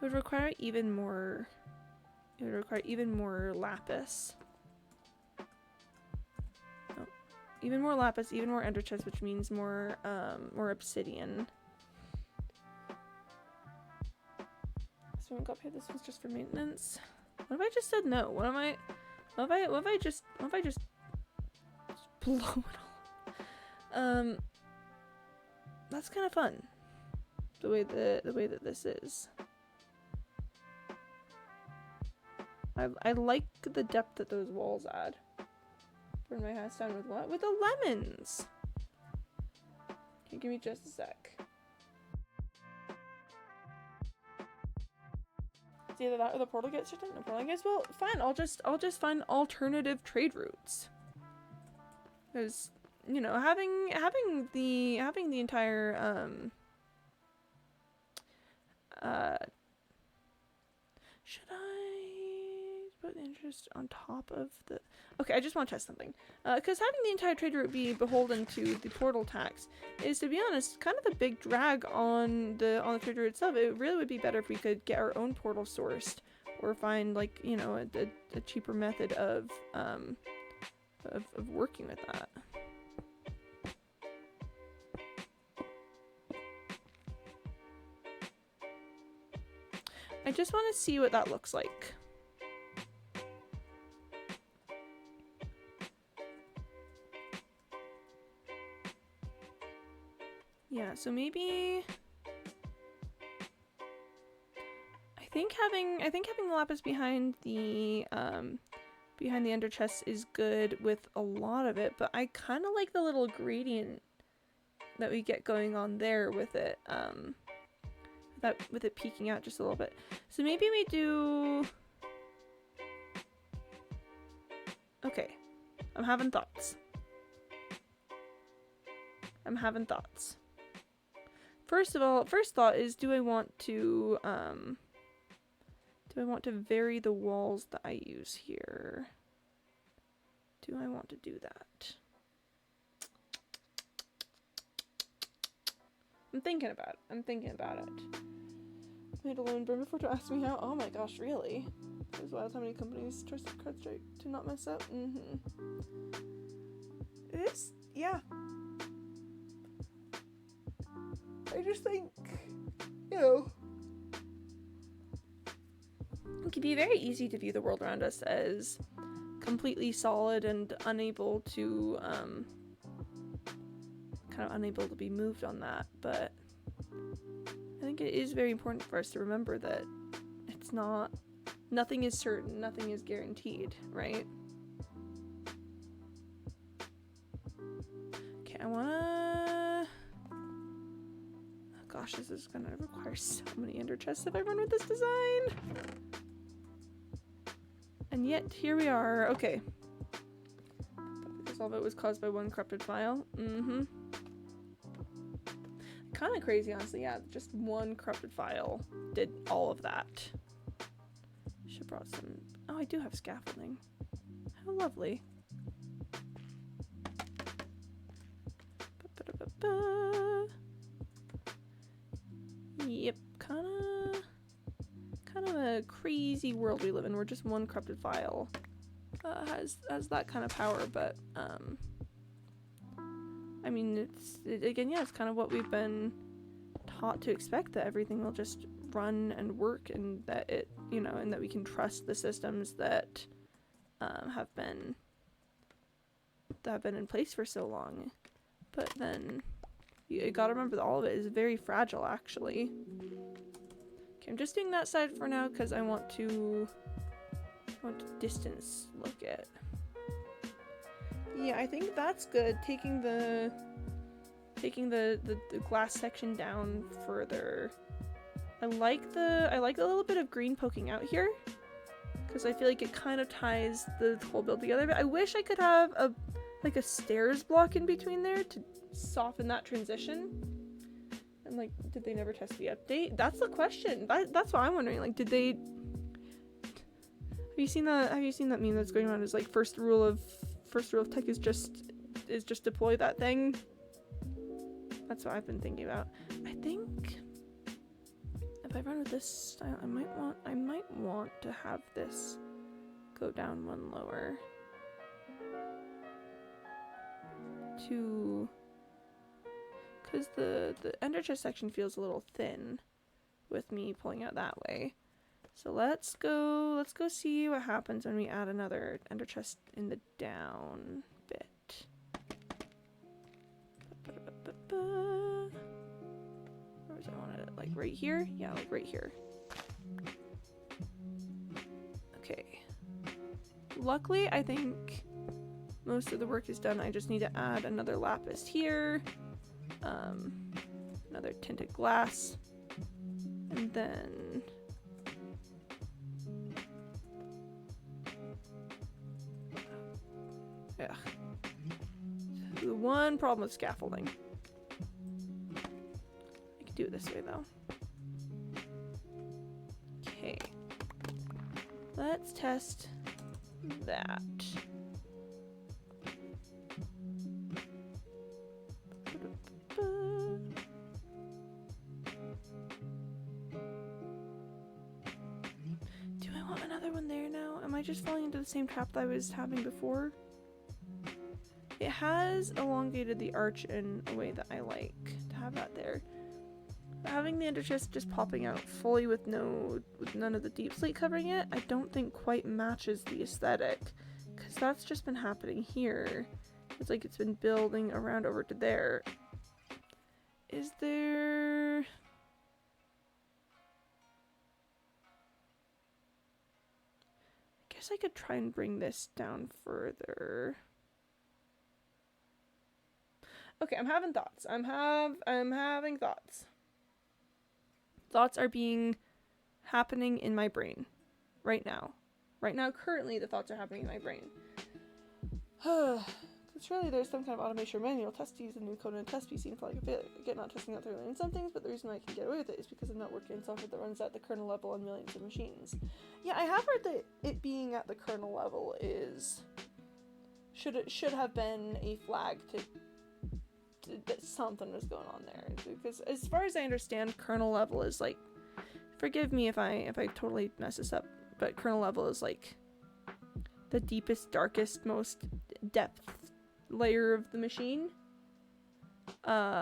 It would require even more. It would require even more lapis. No, even more lapis, even more ender chest, which means more obsidian. So I got paid. This was just for maintenance. What if I just said no? What if I just blow it all? That's kind of fun. The way that this is. I like the depth that those walls add. Burn my house down with what? With the lemons! Can you give me just a sec? It's either that or the portal gets shut down. No portal, I guess. Well, fine. I'll just find alternative trade routes. Because, you know, having the entire should I put the interest on top of the... Okay, I just want to test something. Because having the entire trade route be beholden to the portal tax is, to be honest, kind of a big drag on the trade route itself. It really would be better if we could get our own portal sourced, or find, like, you know, a cheaper method of working with that. I just want to see what that looks like. Yeah, so maybe I think having the lapis behind the ender chest is good with a lot of it, but I kind of like the little gradient that we get going on there with it. With it peeking out just a little bit. So maybe we do... Okay. I'm having thoughts. First thought is, do I want to vary the walls that I use here? Do I want to do that? I'm thinking about it. Made a loan burn before to ask me how. Oh my gosh, really? It was wild how many companies trust CrowdStrike to not mess up. yeah. I just think, you know, it can be very easy to view the world around us as completely solid and unable to, kind of unable to be moved on that, but I think it is very important for us to remember that it's not, nothing is certain, nothing is guaranteed, right? Okay, I wanna... Oh gosh, this is gonna require so many ender chests if I run with this design. And yet, here we are. Okay. Because all of it was caused by one corrupted file. Mm-hmm. Kind of crazy, honestly. Yeah, just one corrupted file did all of that. Should have brought some... Oh, I do have scaffolding. How lovely. Yep, kind of a crazy world we live in where just one corrupted file has that kind of power, but I mean, again, yeah, it's kind of what we've been taught to expect, that everything will just run and work, and that it, you know, and that we can trust the systems that have been in place for so long. But then you gotta remember that all of it is very fragile, actually. Okay, I'm just doing that side for now because I want to distance look at. Yeah, I think that's good. Taking the glass section down further. I like the little bit of green poking out here, because I feel like it kind of ties the whole build together. But I wish I could have a stairs block in between there to soften that transition. And like, did they never test the update? That's the question. That's what I'm wondering. Like, did they? Have you seen that meme that's going around? Is like first rule of tech is just deploy that thing. That's what I've been thinking about. I think if I run with this style, I might want to have this go down one lower to, because the ender chest section feels a little thin with me pulling out that way. So let's go see what happens when we add another ender chest in the down bit. Where was I wanted it? Like right here? Yeah, like right here. Okay. Luckily, I think most of the work is done. I just need to add another lapis here. Another tinted glass. And then... yeah. The one problem with scaffolding. I could do it this way though. Okay. Let's test that. Do I want another one there now? Am I just falling into the same trap that I was having before? It has elongated the arch in a way that I like to have that there. Having the ender chest just popping out fully with none of the deep slate covering it, I don't think quite matches the aesthetic, because that's just been happening here. It's like it's been building around over to there. Is there... I guess I could try and bring this down further. Okay, I'm having thoughts. I'm having thoughts. Thoughts are happening in my brain right now. Right now, currently, the thoughts are happening in my brain. Surely there's some kind of automation or manual test to use a new code in a test piece seems like a failure. Again, not testing out thoroughly in some things, but the reason I can get away with it is because I'm not working on software that runs at the kernel level on millions of machines. Yeah, I have heard that it being at the kernel level should have been a flag that something was going on there, because as far as I understand, kernel level is like, forgive me if I totally mess this up, but kernel level is like the deepest, darkest, most depth layer of the machine,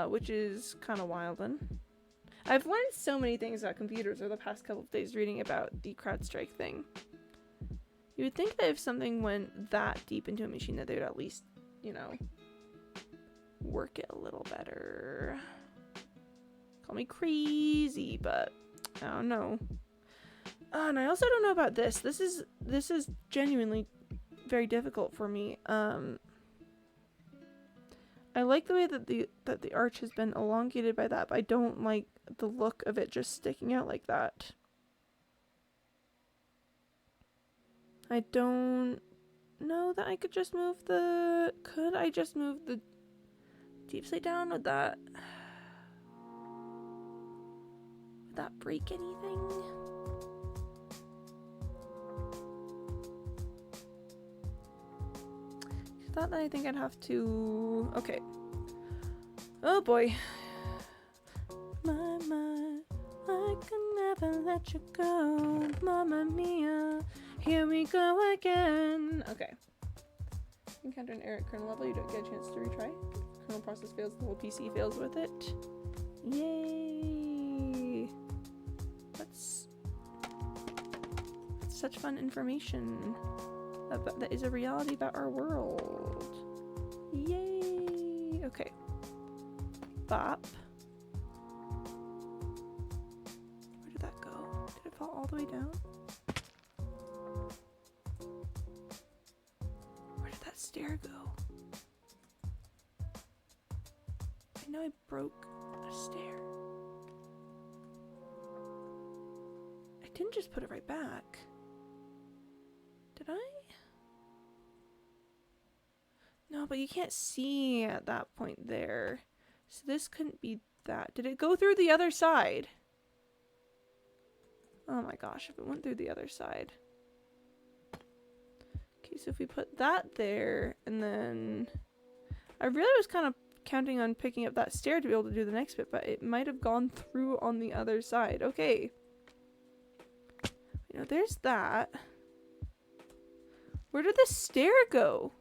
which is kind of wildin'. I've learned so many things about computers over the past couple of days reading about the CrowdStrike thing. You would think that if something went that deep into a machine that they would at least, you know, work it a little better. Call me crazy, but I don't know. And I also don't know about this. This is genuinely very difficult for me. I like the way that the arch has been elongated by that, but I don't like the look of it just sticking out like that. I don't know that I could just move the... Could I just move the deep slate down? Would that break anything? That I think I'd have to... Okay. Oh boy. My, I can never let you go. Mamma mia. Here we go again. Okay. Encounter an error at kernel level. You don't get a chance to retry. Kernel process fails. The whole PC fails with it. Yay. That's such fun information. That is a reality about our world. Yay! Okay. Bop. Where did that go? Did it fall all the way down? Where did that stair go? I know I broke the stair. I didn't just put it right back. Did I? No, but you can't see at that point there. So this couldn't be that. Did it go through the other side? Oh my gosh, if it went through the other side. Okay, so if we put that there, and then... I really was kind of counting on picking up that stair to be able to do the next bit, but it might have gone through on the other side. Okay. You know, there's that. Where did the stair go?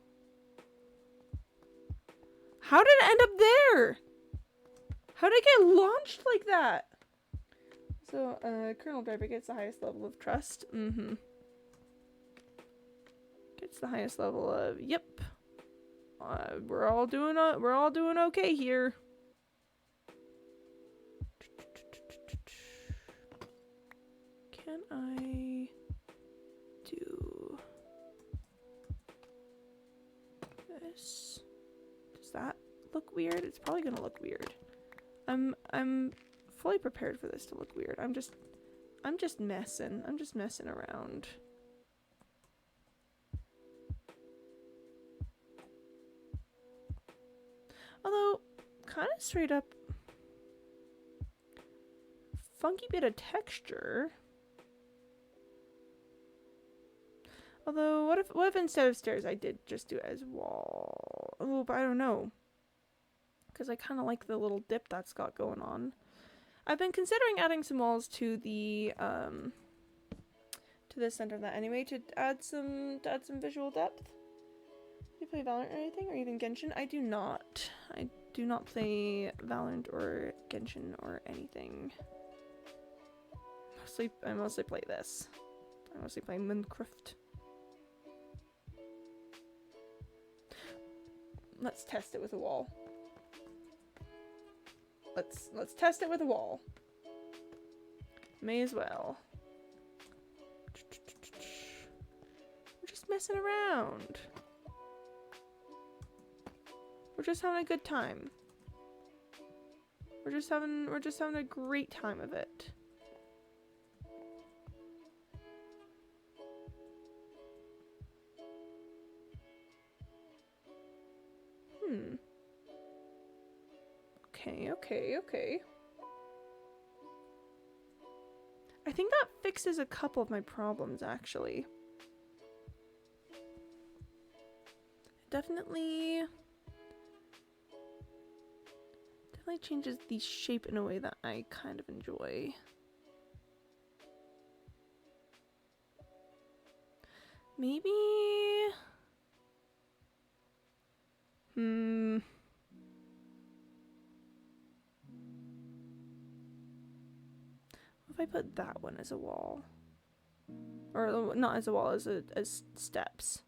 How did it end up there? How did it get launched like that? So, kernel driver gets the highest level of trust. Gets the highest level of, yep. We're all doing okay here. Can I do this? Does that look weird? It's probably gonna look weird. I'm fully prepared for this to look weird. I'm just messing. I'm just messing around. Although, kind of straight up funky bit of texture. Although, what if instead of stairs I did just do it as wall? Oh, but I don't know. Because I kind of like the little dip that's got going on. I've been considering adding some walls to the center of that anyway to add some visual depth. Do you play Valorant or anything, or even Genshin? I do not. I do not play Valorant or Genshin or anything. I mostly play this. I mostly play Minecraft. Let's test it with a wall. Let's test it with a wall. May as well. We're just messing around. We're just having a good time. We're just having a great time of it. Okay. I think that fixes a couple of my problems, actually. Definitely changes the shape in a way that I kind of enjoy. Maybe... What if I put that one as a wall? Or not as a wall, as steps.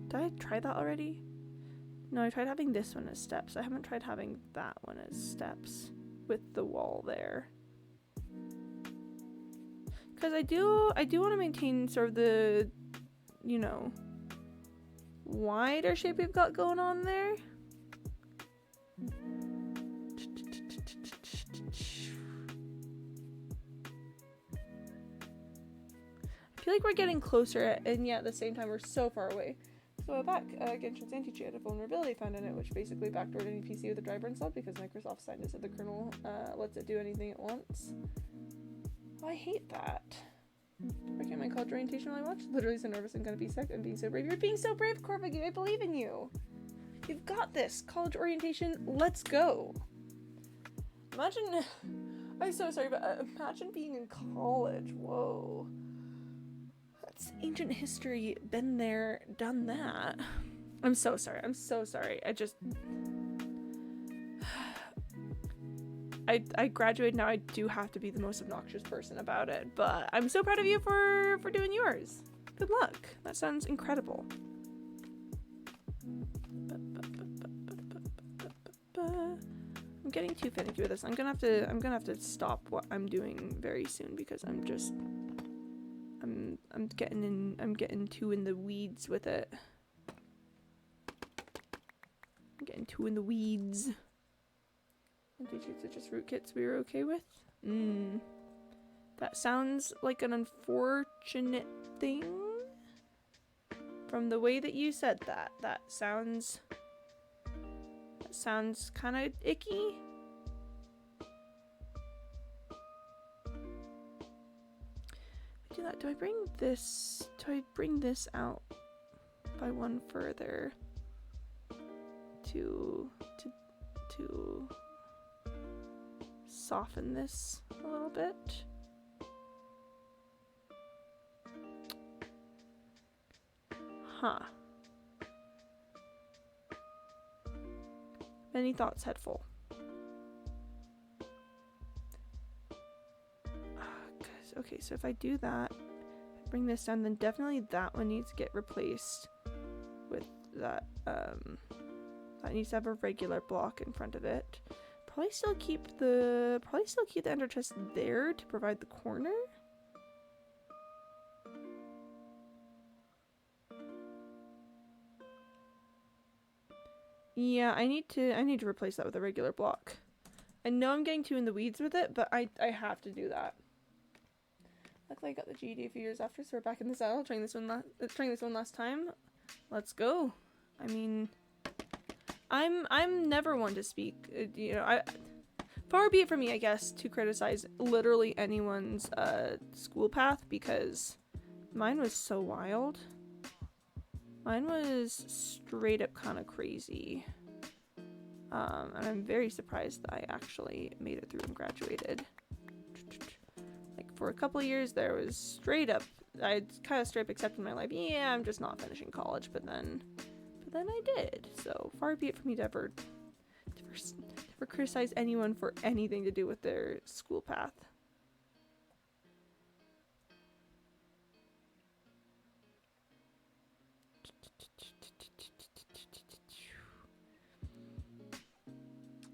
Did I try that already? No, I tried having this one as steps. I haven't tried having that one as steps with the wall there. Because I do want to maintain sort of the, you know, wider shape we've got going on there. I feel like we're getting closer, and yet at the same time we're so far away. So back, Genshin's anti-cheat had a vulnerability found in it, which basically backdoored any PC with a driver installed because Microsoft signed it so the kernel lets it do anything it wants. Oh, I hate that. Working on my college orientation while I watch. Literally so nervous I'm gonna be sick and being so brave. You're being so brave, Corvigi. I believe in you. You've got this. College orientation, let's go. Imagine, I'm so sorry, but imagine being in college. Whoa. That's ancient history. Been there, done that. I'm so sorry. I'm so sorry. I graduated now. I do have to be the most obnoxious person about it, but I'm so proud of you for doing yours. Good luck. That sounds incredible. I'm getting too finicky with this. I'm gonna have to stop what I'm doing very soon because I'm getting too in the weeds with it. I'm getting too in the weeds. Anti-cheats are just rootkits we were okay with? That sounds like an unfortunate thing. From the way that you said that, that sounds kind of icky. Do that. Do I bring this out by one further to soften this a little bit? Huh. Many thoughts, head full. Okay, so if I do that, bring this down, then definitely that one needs to get replaced with that, that needs to have a regular block in front of it. Probably still keep the ender chest there to provide the corner. Yeah, I need to replace that with a regular block. I know I'm getting too in the weeds with it, but I have to do that. Luckily I got the GED a few years after, so we're back in the saddle, trying this one last time. Let's go. I mean, I'm never one to speak, you know, far be it from me, I guess, to criticize literally anyone's school path, because mine was so wild. Mine was straight up kind of crazy. And I'm very surprised that I actually made it through and graduated. Like, for a couple of years there was straight up, I kind of straight up accepted my life. Yeah, I'm just not finishing college, but then I did. So far be it from me to ever criticize anyone for anything to do with their school path.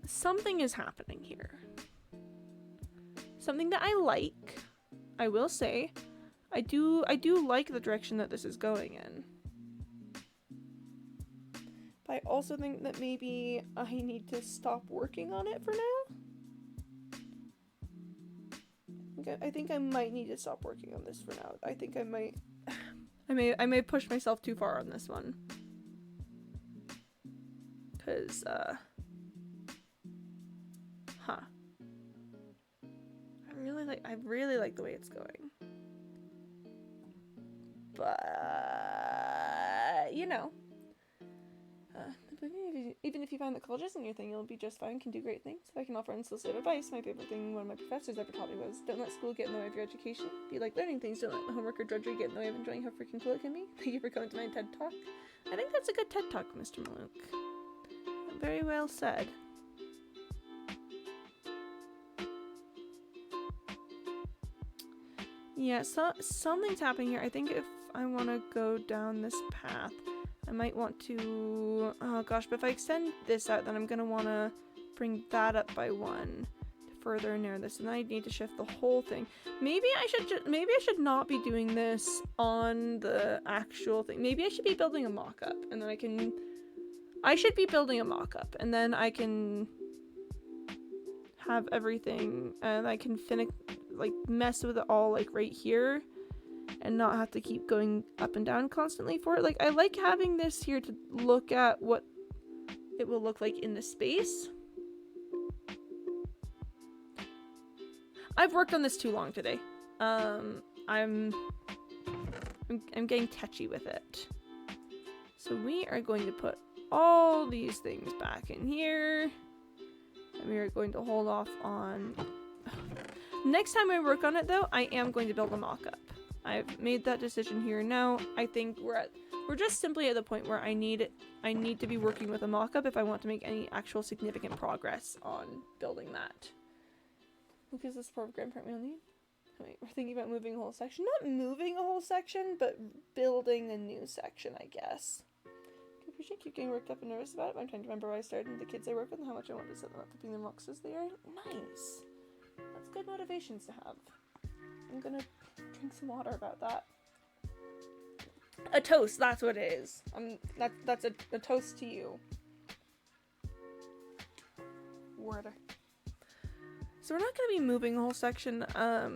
Something is happening here. Something that I like. I will say, I do like the direction that this is going in. But I also think that maybe I need to stop working on it for now. I think I might need to stop working on this for now. I think I might I may push myself too far on this one. 'Cause I really like the way it's going. But you know, But even if you find that college isn't your thing, you'll be just fine, can do great things. If I can offer unsolicited advice, my favorite thing one of my professors ever taught me was, don't let school get in the way of your education. If you like learning things, don't let the homework or drudgery get in the way of enjoying how freaking cool it can be. Thank you for coming to my TED Talk. I think that's a good TED Talk, Mr. Maluk. Very well said. Yeah, so something's happening here. I think if I want to go down this path, I might want to... Oh gosh, but if I extend this out, then I'm going to want to bring that up by 1 to further narrow this. And then I need to shift the whole thing. Maybe I should not be doing this on the actual thing. Maybe I should be building a mock-up, and then I should be building a mock-up, and then I can have everything, and I can mess with it all like right here and not have to keep going up and down constantly for it. Like, I like having this here to look at what it will look like in the space. I've worked on this too long today. I'm getting touchy with it. So we are going to put all these things back in here, and we are going to hold off on... Next time I work on it, though, I am going to build a mock-up. I've made that decision here now. I think we're just simply at the point where I need to be working with a mock-up if I want to make any actual significant progress on building that. Look, is this part of grandparent meal need? Wait, we're thinking about moving a whole section. Not moving a whole section, but building a new section, I guess. I appreciate keep getting worked up and nervous about it, but I'm trying to remember why I started and the kids I work with and how much I want to set them up for being the rocks as they are. Nice. That's good motivations to have. I'm gonna drink some water about that. A toast, that's what it is. That's a toast to you. Water. So we're not gonna be moving a whole section. I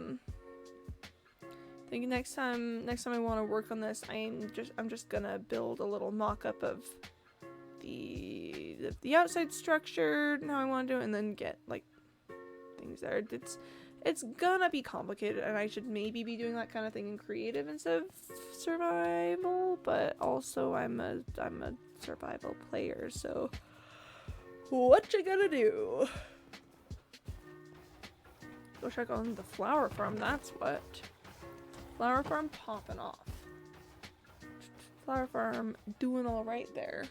think next time I want to work on this, I'm just gonna build a little mock-up of the outside structure and how I want to do it, and then get like things there. It's gonna be complicated, and I should maybe be doing that kind of thing in creative instead of survival, but also I'm a survival player, so what you gonna do? Go check on the flower farm, that's what. Flower farm popping off. Flower farm doing all right there.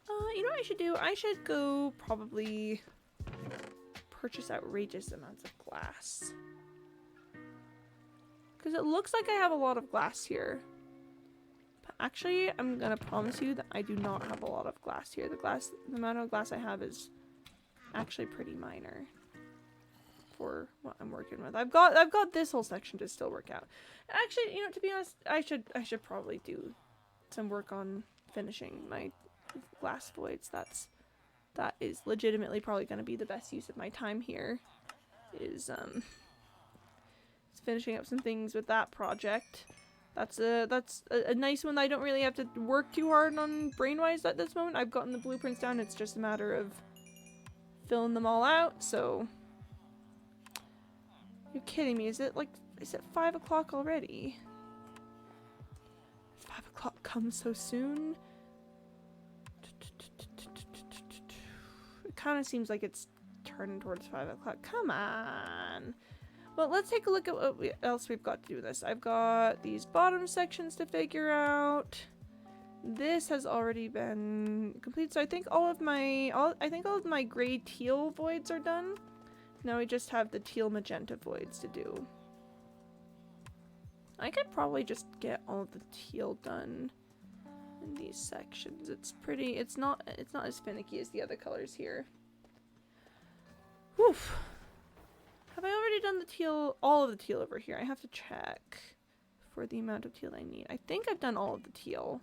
You know what I should do? I should go probably purchase outrageous amounts of glass. Because it looks like I have a lot of glass here. But actually, I'm gonna promise you that I do not have a lot of glass here. The amount of glass I have is actually pretty minor for what I'm working with. I've got this whole section to still work out. Actually, you know, to be honest, I should probably do some work on finishing my glass voids. That is legitimately probably going to be the best use of my time here, is finishing up some things with that project. That's a nice one that I don't really have to work too hard on brain-wise at this moment. I've gotten the blueprints down, it's just a matter of filling them all out, so... You're kidding me, is it 5 o'clock already? 5 o'clock comes so soon? It kind of seems like it's turning towards 5 o'clock. Come on! Well, let's take a look at what else we've got to do with this. I've got these bottom sections to figure out. This has already been complete, so I think all of my gray teal voids are done. Now we just have the teal magenta voids to do. I could probably just get all of the teal done in these sections. It's not as finicky as the other colors here. Whew. Have I already done the teal, all of the teal over here? I have to check for the amount of teal I need. I think I've done all of the teal.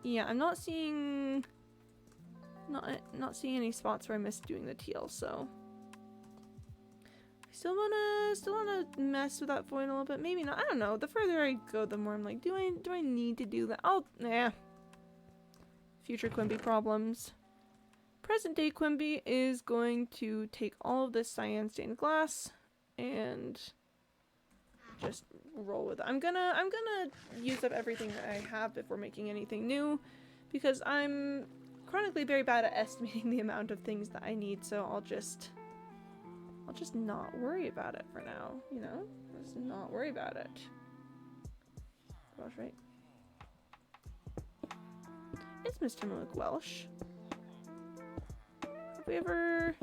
Yeah, I'm not seeing any spots where I missed doing the teal, so I still wanna mess with that void a little bit. Maybe not. I don't know. The further I go, the more I'm like, do I need to do that? Future Quimby problems. Present day Quimby is going to take all of this cyan stained glass and just roll with it. I'm gonna use up everything that I have before making anything new, because I'm chronically very bad at estimating the amount of things that I need, so I'll just not worry about it for now, you know? Just not worry about it. Gosh, right? It's Mr. Malik Welsh. Have we ever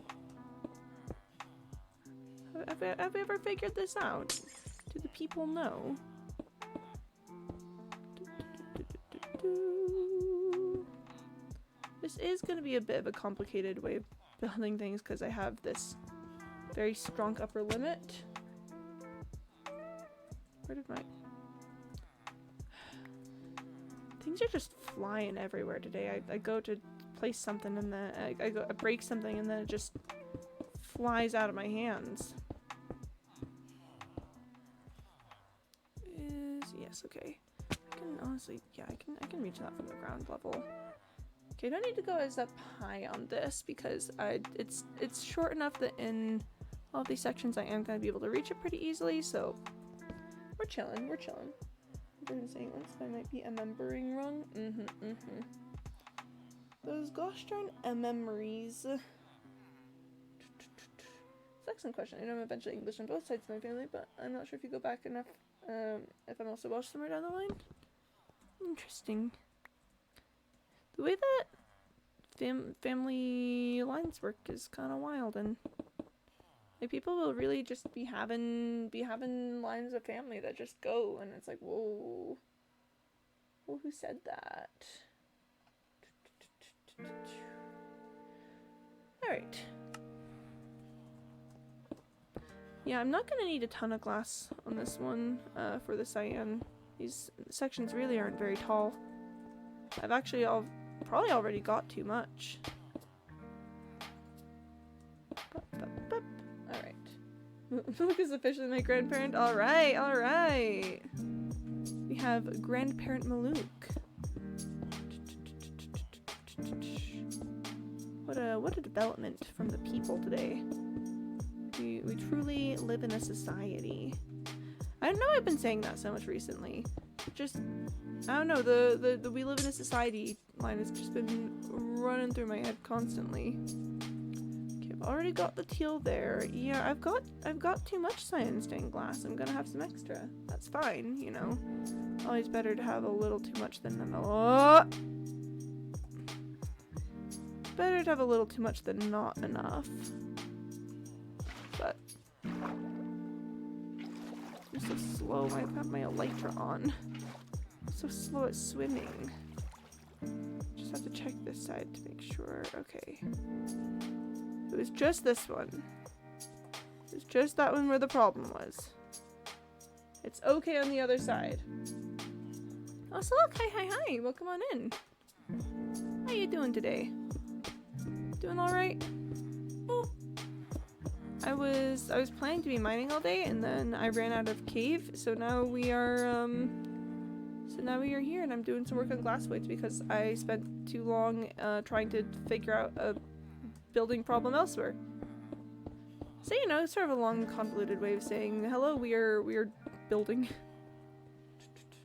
figured this out? Do the people know? This is going to be a bit of a complicated way of building things because I have this very strong upper limit. Where did my... Things are just flying everywhere today. I go to place something and then I break something and then it just flies out of my hands. Yes, okay. I can honestly, yeah, I can reach that from the ground level. Okay, I don't need to go as up high on this because it's short enough that in all of these sections I am going to be able to reach it pretty easily, so we're chilling, we're chilling. I've been saying once I might be remembering wrong. Those gosh darn memories. It's an excellent question. I know I'm eventually English on both sides of my family, but I'm not sure if you go back enough, if I'm also Welsh somewhere down the line. Interesting. The way that family lines work is kind of wild, and like people will really just be having lines of family that just go, and it's like, whoa, well, who said that? All right. Yeah, I'm not gonna need a ton of glass on this one for the cyan. These sections really aren't very tall. I've actually probably already got too much. Alright. Luke is officially my grandparent. Alright, alright. We have Grandparent Malouk. What a development from the people today. We truly live in a society. I know I've been saying that so much recently. Just, I don't know, the we live in a society line has just been running through my head constantly. Okay, I've already got the teal there. Yeah, I've got too much cyan stained glass. I'm gonna have some extra. That's fine, you know. Always better to have a little too much than better to have a little too much than not enough. But I'm so slow. I have my elytra on. I'm so slow at swimming. Just have to check this side to make sure. Okay. It was just this one. It was just that one where the problem was. It's okay on the other side. Oh, so look. Hi. Welcome on in. How you doing today? Doing all right? Oh. I was planning to be mining all day, and then I ran out of cave, so now we are here, and I'm doing some work on glass plates because I spent too long trying to figure out a building problem elsewhere. So, you know, it's sort of a long, convoluted way of saying hello. We are building.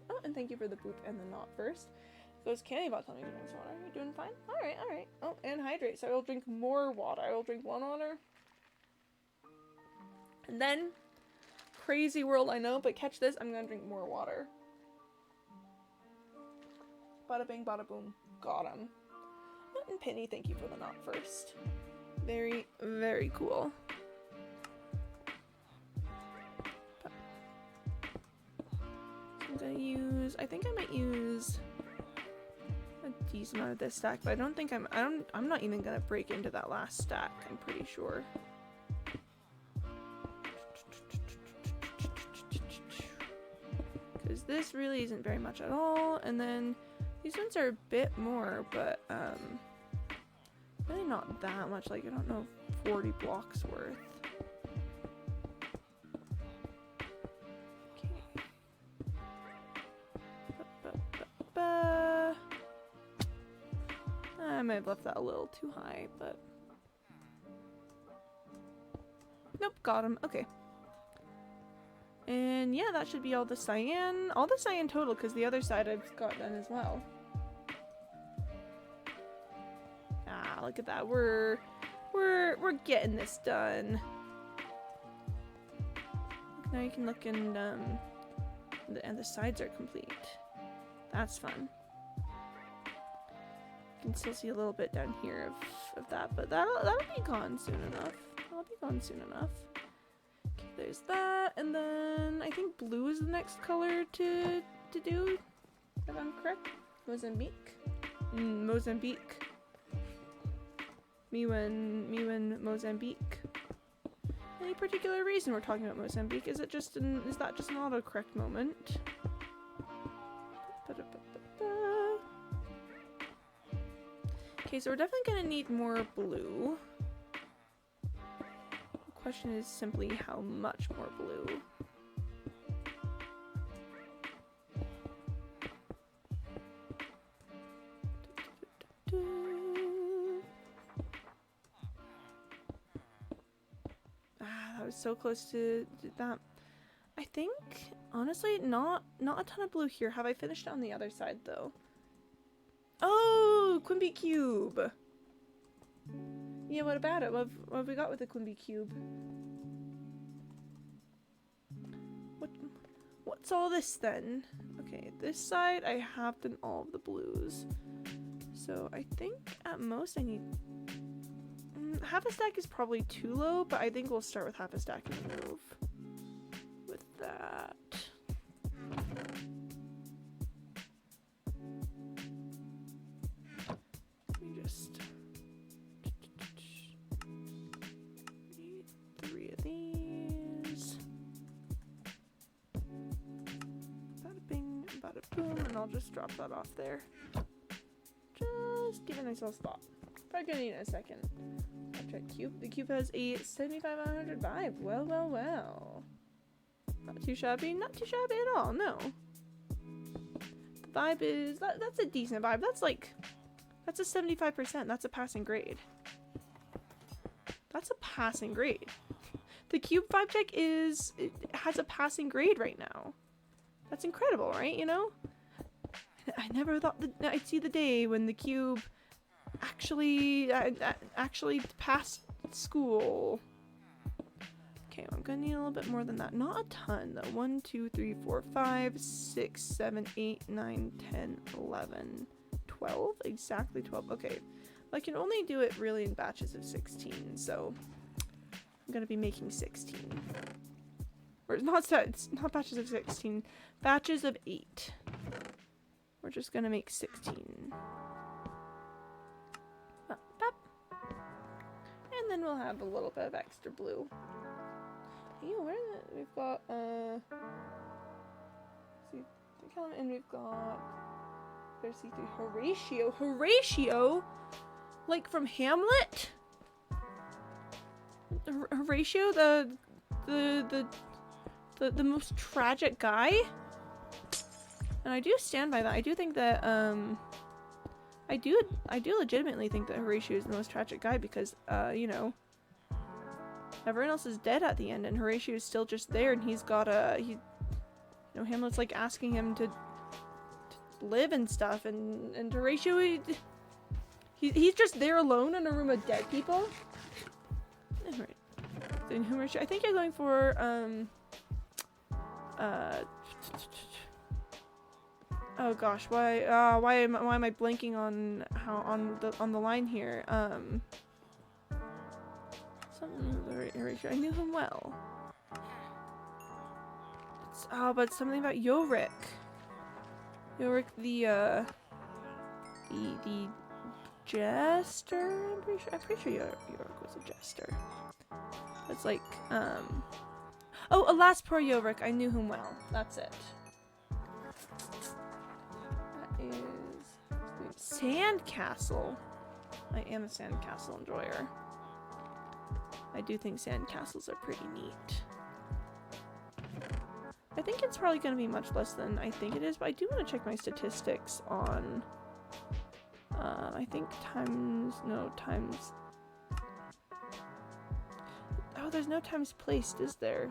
Oh, and thank you for the boop and the knot first. Goes Cannibot, tell me to drink some water. You doing fine? All right. Oh, and hydrate. So I will drink more water. I will drink 1 water. And then, crazy world, I know, but catch this, I'm gonna drink more water. Bada bing, bada boom. Got him. And Penny, thank you for the knot first. Very, very cool. I'm gonna use, I think I might use a decent amount of this stack, but I don't think I'm not even gonna break into that last stack, I'm pretty sure. Because this really isn't very much at all, and then these ones are a bit more, but really not that much, like I don't know, 40 blocks worth. I might have left that a little too high, but nope, got him. Okay. And yeah, that should be all the cyan total, because the other side I've got done as well. look at that. We're getting this done. Now you can look and the sides are complete. That's fun. You can still see a little bit down here of that, but that'll be gone soon enough. That'll be gone soon enough. Okay, there's that, and then I think blue is the next color to do, if I'm correct. Mozambique? Mozambique. Miwen Mozambique. Any particular reason we're talking about Mozambique? Is that just an autocorrect moment? Okay, so we're definitely gonna need more blue. The question is simply how much more blue. That was so close to that. I think, honestly, not a ton of blue here. Have I finished on the other side, though? Oh, Quimby Cube! Yeah, what about it? What have we got with the Quimby Cube? What's all this, then? Okay, this side, I have done all of the blues. So, I think, at most, I need... half a stack is probably too low, but I think we'll start with half a stack and move with that. Let me just... need 3 of these. Bada bing, bada boom, and I'll just drop that off there. Just give it a nice little spot. Probably gonna need it in a second. Check cube. The cube has a 75 out of 100 vibe. Well, well, well. Not too shabby. Not too shabby at all. No. The vibe is that's a decent vibe. That's a 75%. That's a passing grade. That's a passing grade. The cube vibe check has a passing grade right now. That's incredible, right? You know. I never thought that I'd see the day when the cube actually passed school. Okay, I'm gonna need a little bit more than that. Not a ton though. 1, 2, 3, 4, 5, 6, 7, 8, 9, 10, 11, 12. Exactly 12. Okay, I can only do it really in batches of 16, so I'm gonna be making 16. Or not batches of 16, batches of 8. We're just gonna make 16. And then we'll have a little bit of extra blue. Hey, we've got see the column, and we've got there's C3 Horatio, like from Hamlet. Horatio, the most tragic guy. And I do stand by that. I do think that I do legitimately think that Horatio is the most tragic guy because, you know, everyone else is dead at the end and Horatio is still just there and he's got you know, Hamlet's like asking him to live and stuff and Horatio, he's just there alone in a room of dead people. Alright. Then Horatio, I think you're going for, oh gosh, why am I blanking on on the line here? Something with Horatio. I knew him well. But something about Yorick. Yorick the jester. I'm pretty sure Yorick was a jester. It's like oh, alas poor Yorick. I knew him well. That's it. Sandcastle. I am a sandcastle enjoyer. I do think sandcastles are pretty neat. I think it's probably going to be much less than I think it is, but I do want to check my statistics on I think times. Oh, there's no times placed, is there?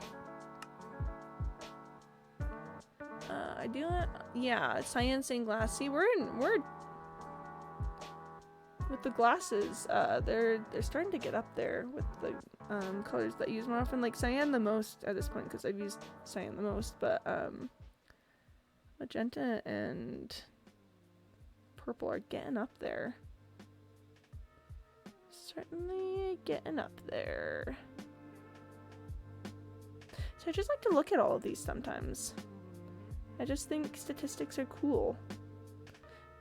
I do not. Yeah, cyan stained glass. See, we're with the glasses, they're starting to get up there with the colors that I use more often. Like cyan the most at this point because I've used cyan the most, but magenta and purple are getting up there. Certainly getting up there. So I just like to look at all of these sometimes. I just think statistics are cool.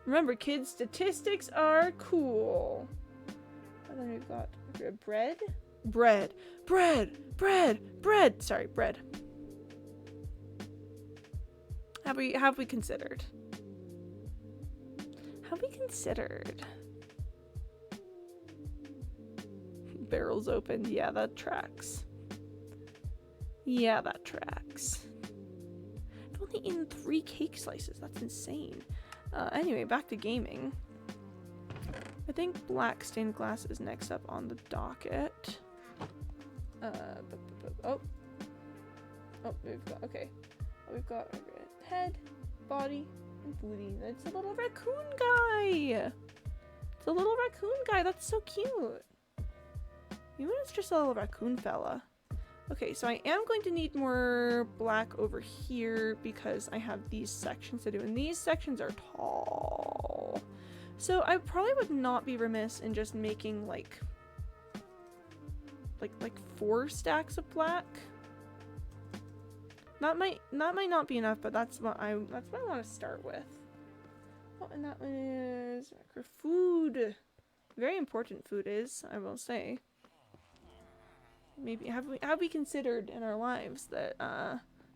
Remember, kids, statistics are cool. And then we've got bread. Sorry, bread. Have we considered? Have we considered? Barrels opened. Yeah, that tracks. Yeah, that tracks. I've only eaten 3 cake slices. That's insane. Anyway, back to gaming. I think black stained glass is next up on the docket. We've got head, body, and booty. It's a little raccoon guy. It's a little raccoon guy. That's so cute. Even it's just a little raccoon fella. Okay, so I am going to need more black over here because I have these sections to do, and these sections are tall. So I probably would not be remiss in just making like 4 stacks of black. That might not be enough, but that's what I want to start with. Oh, and that one is food. Very important food is, I will say. Maybe have we considered in our lives that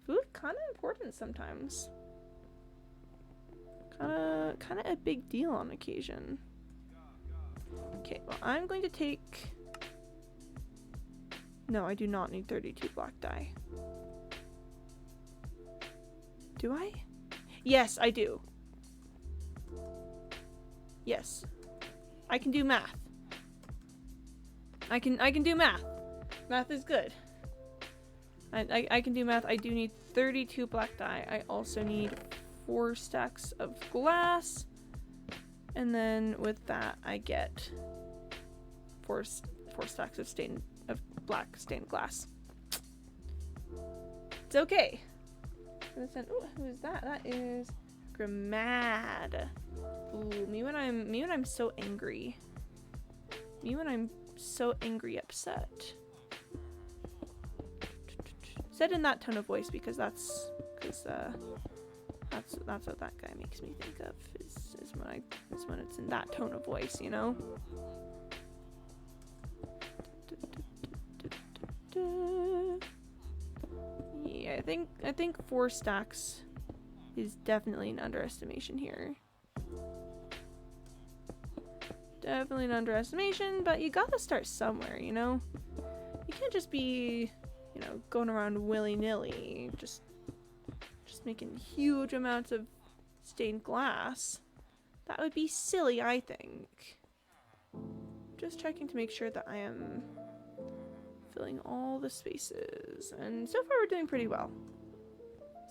food kind of important sometimes. Kind of a big deal on occasion. Okay, well I'm going to take. No, I do not need 32 black dye. Do I? Yes, I do. Yes. I can do math. I can do math. Math is good. I can do math. I do need 32 black dye. I also need 4 stacks of glass. And then with that I get 4 stacks of black stained glass. It's okay. Ooh, who is that? That is Grimad. Ooh, me when I'm so angry. Me when I'm so angry upset. Said in that tone of voice because that's what that guy makes me think of is when it's in that tone of voice, you know? Yeah, I think 4 stacks is definitely an underestimation here. Definitely an underestimation, but you gotta start somewhere, you know? You can't just be, you know, going around willy-nilly, just making huge amounts of stained glass. That would be silly, I think. Just checking to make sure that I am filling all the spaces. And so far we're doing pretty well.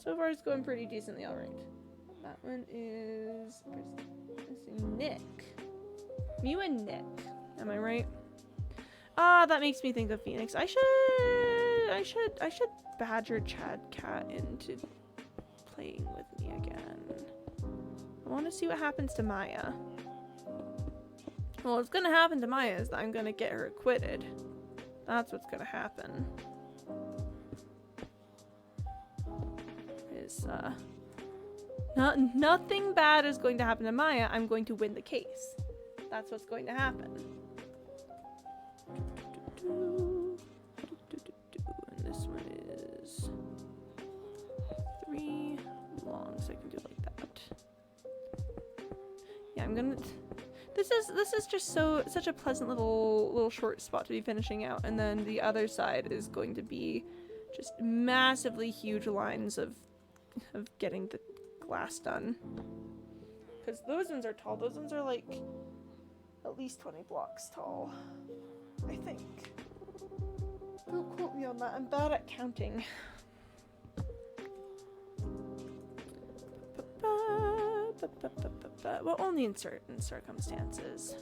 So far it's going pretty decently alright. That one is Nick. Mew and Nick. Am I right? Ah, that makes me think of Phoenix. I should badger Chad Cat into playing with me again. I want to see what happens to Maya. Well, what's gonna happen to Maya is that I'm gonna get her acquitted. That's what's gonna happen. Nothing bad is going to happen to Maya. I'm going to win the case. That's what's going to happen. And this one is 3 long, so I can do it like that. Yeah, I'm gonna. This is just such a pleasant little short spot to be finishing out, and then the other side is going to be just massively huge lines of getting the glass done. Because those ones are tall. Those ones are like at least 20 blocks tall, I think. Don't quote me on that. I'm bad at counting. Well, only in certain circumstances.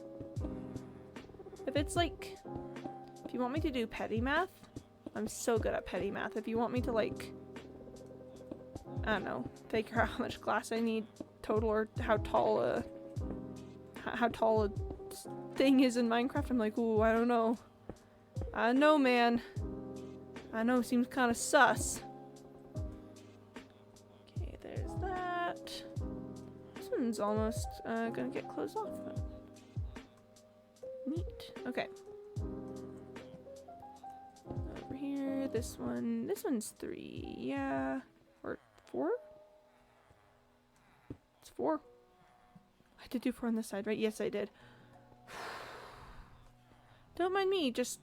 If it's like, if you want me to do petty math, I'm so good at petty math. If you want me to like, I don't know, figure out how much glass I need total or how tall a thing is in Minecraft, I'm like, ooh, I don't know. I know, man. I know, seems kind of sus. Okay, there's that. This one's almost gonna get closed off. Neat. Okay. Over here, this one's 3, yeah. Or 4? It's 4. I did do 4 on this side, right? Yes, I did. Don't mind me, just...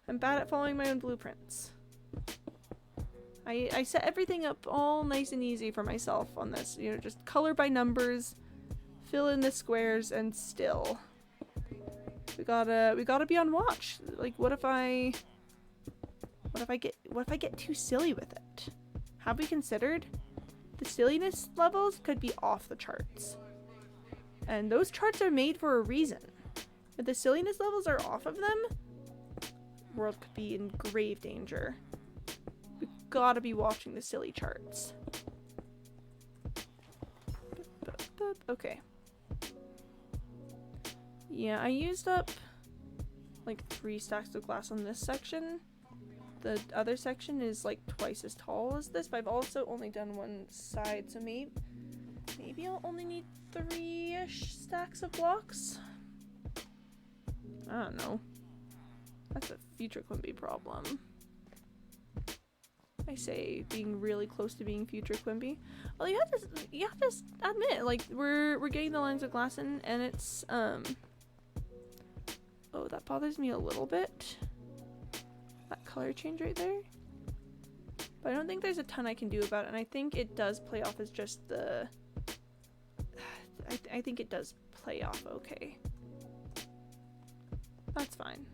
I'm bad at following my own blueprints. I set everything up all nice and easy for myself on this. You know, just color by numbers, fill in the squares, and still. We gotta be on watch. Like, what if I get too silly with it? Have we considered? The silliness levels could be off the charts. And those charts are made for a reason. If the silliness levels are off of them, the world could be in grave danger. We've gotta be watching the silly charts. Okay. Yeah, I used up like 3 stacks of glass on this section. The other section is like twice as tall as this, but I've also only done one side, so maybe I'll only need 3-ish stacks of blocks. I don't know. That's a future Quimby problem. I say being really close to being future Quimby. Well, you have to admit, like, we're getting the lines of glass in, and it's oh, that bothers me a little bit. That color change right there. But I don't think there's a ton I can do about it, and I think it does play off as just the... I think it does play off okay. That's fine.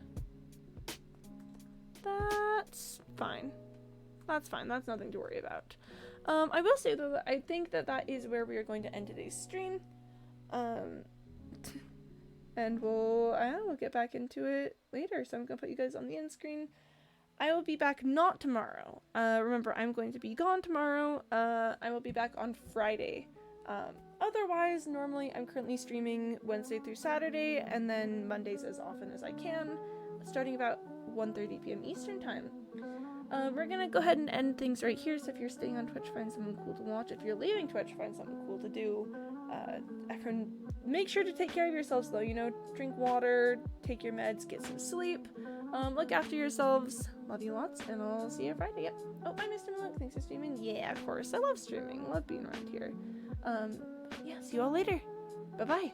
That's fine. That's fine. That's nothing to worry about. I will say, though, that I think that is where we are going to end today's stream. And we'll get back into it later, so I'm going to put you guys on the end screen. I will be back not tomorrow. Remember, I'm going to be gone tomorrow. I will be back on Friday. Otherwise, normally I'm currently streaming Wednesday through Saturday, and then Mondays as often as I can, starting about 1:30 p.m. Eastern time. We're gonna go ahead and end things right here, so if you're staying on Twitch, find something cool to watch. If you're leaving Twitch, find something cool to do. Everyone, make sure to take care of yourselves, though. You know, drink water, take your meds, get some sleep. Look after yourselves. Love you lots, and I'll see you Friday. Yep. Oh, hi, Mr. Malone. Thanks for streaming. Yeah, of course. I love streaming. Love being around here. Yeah, see you all later. Bye-bye.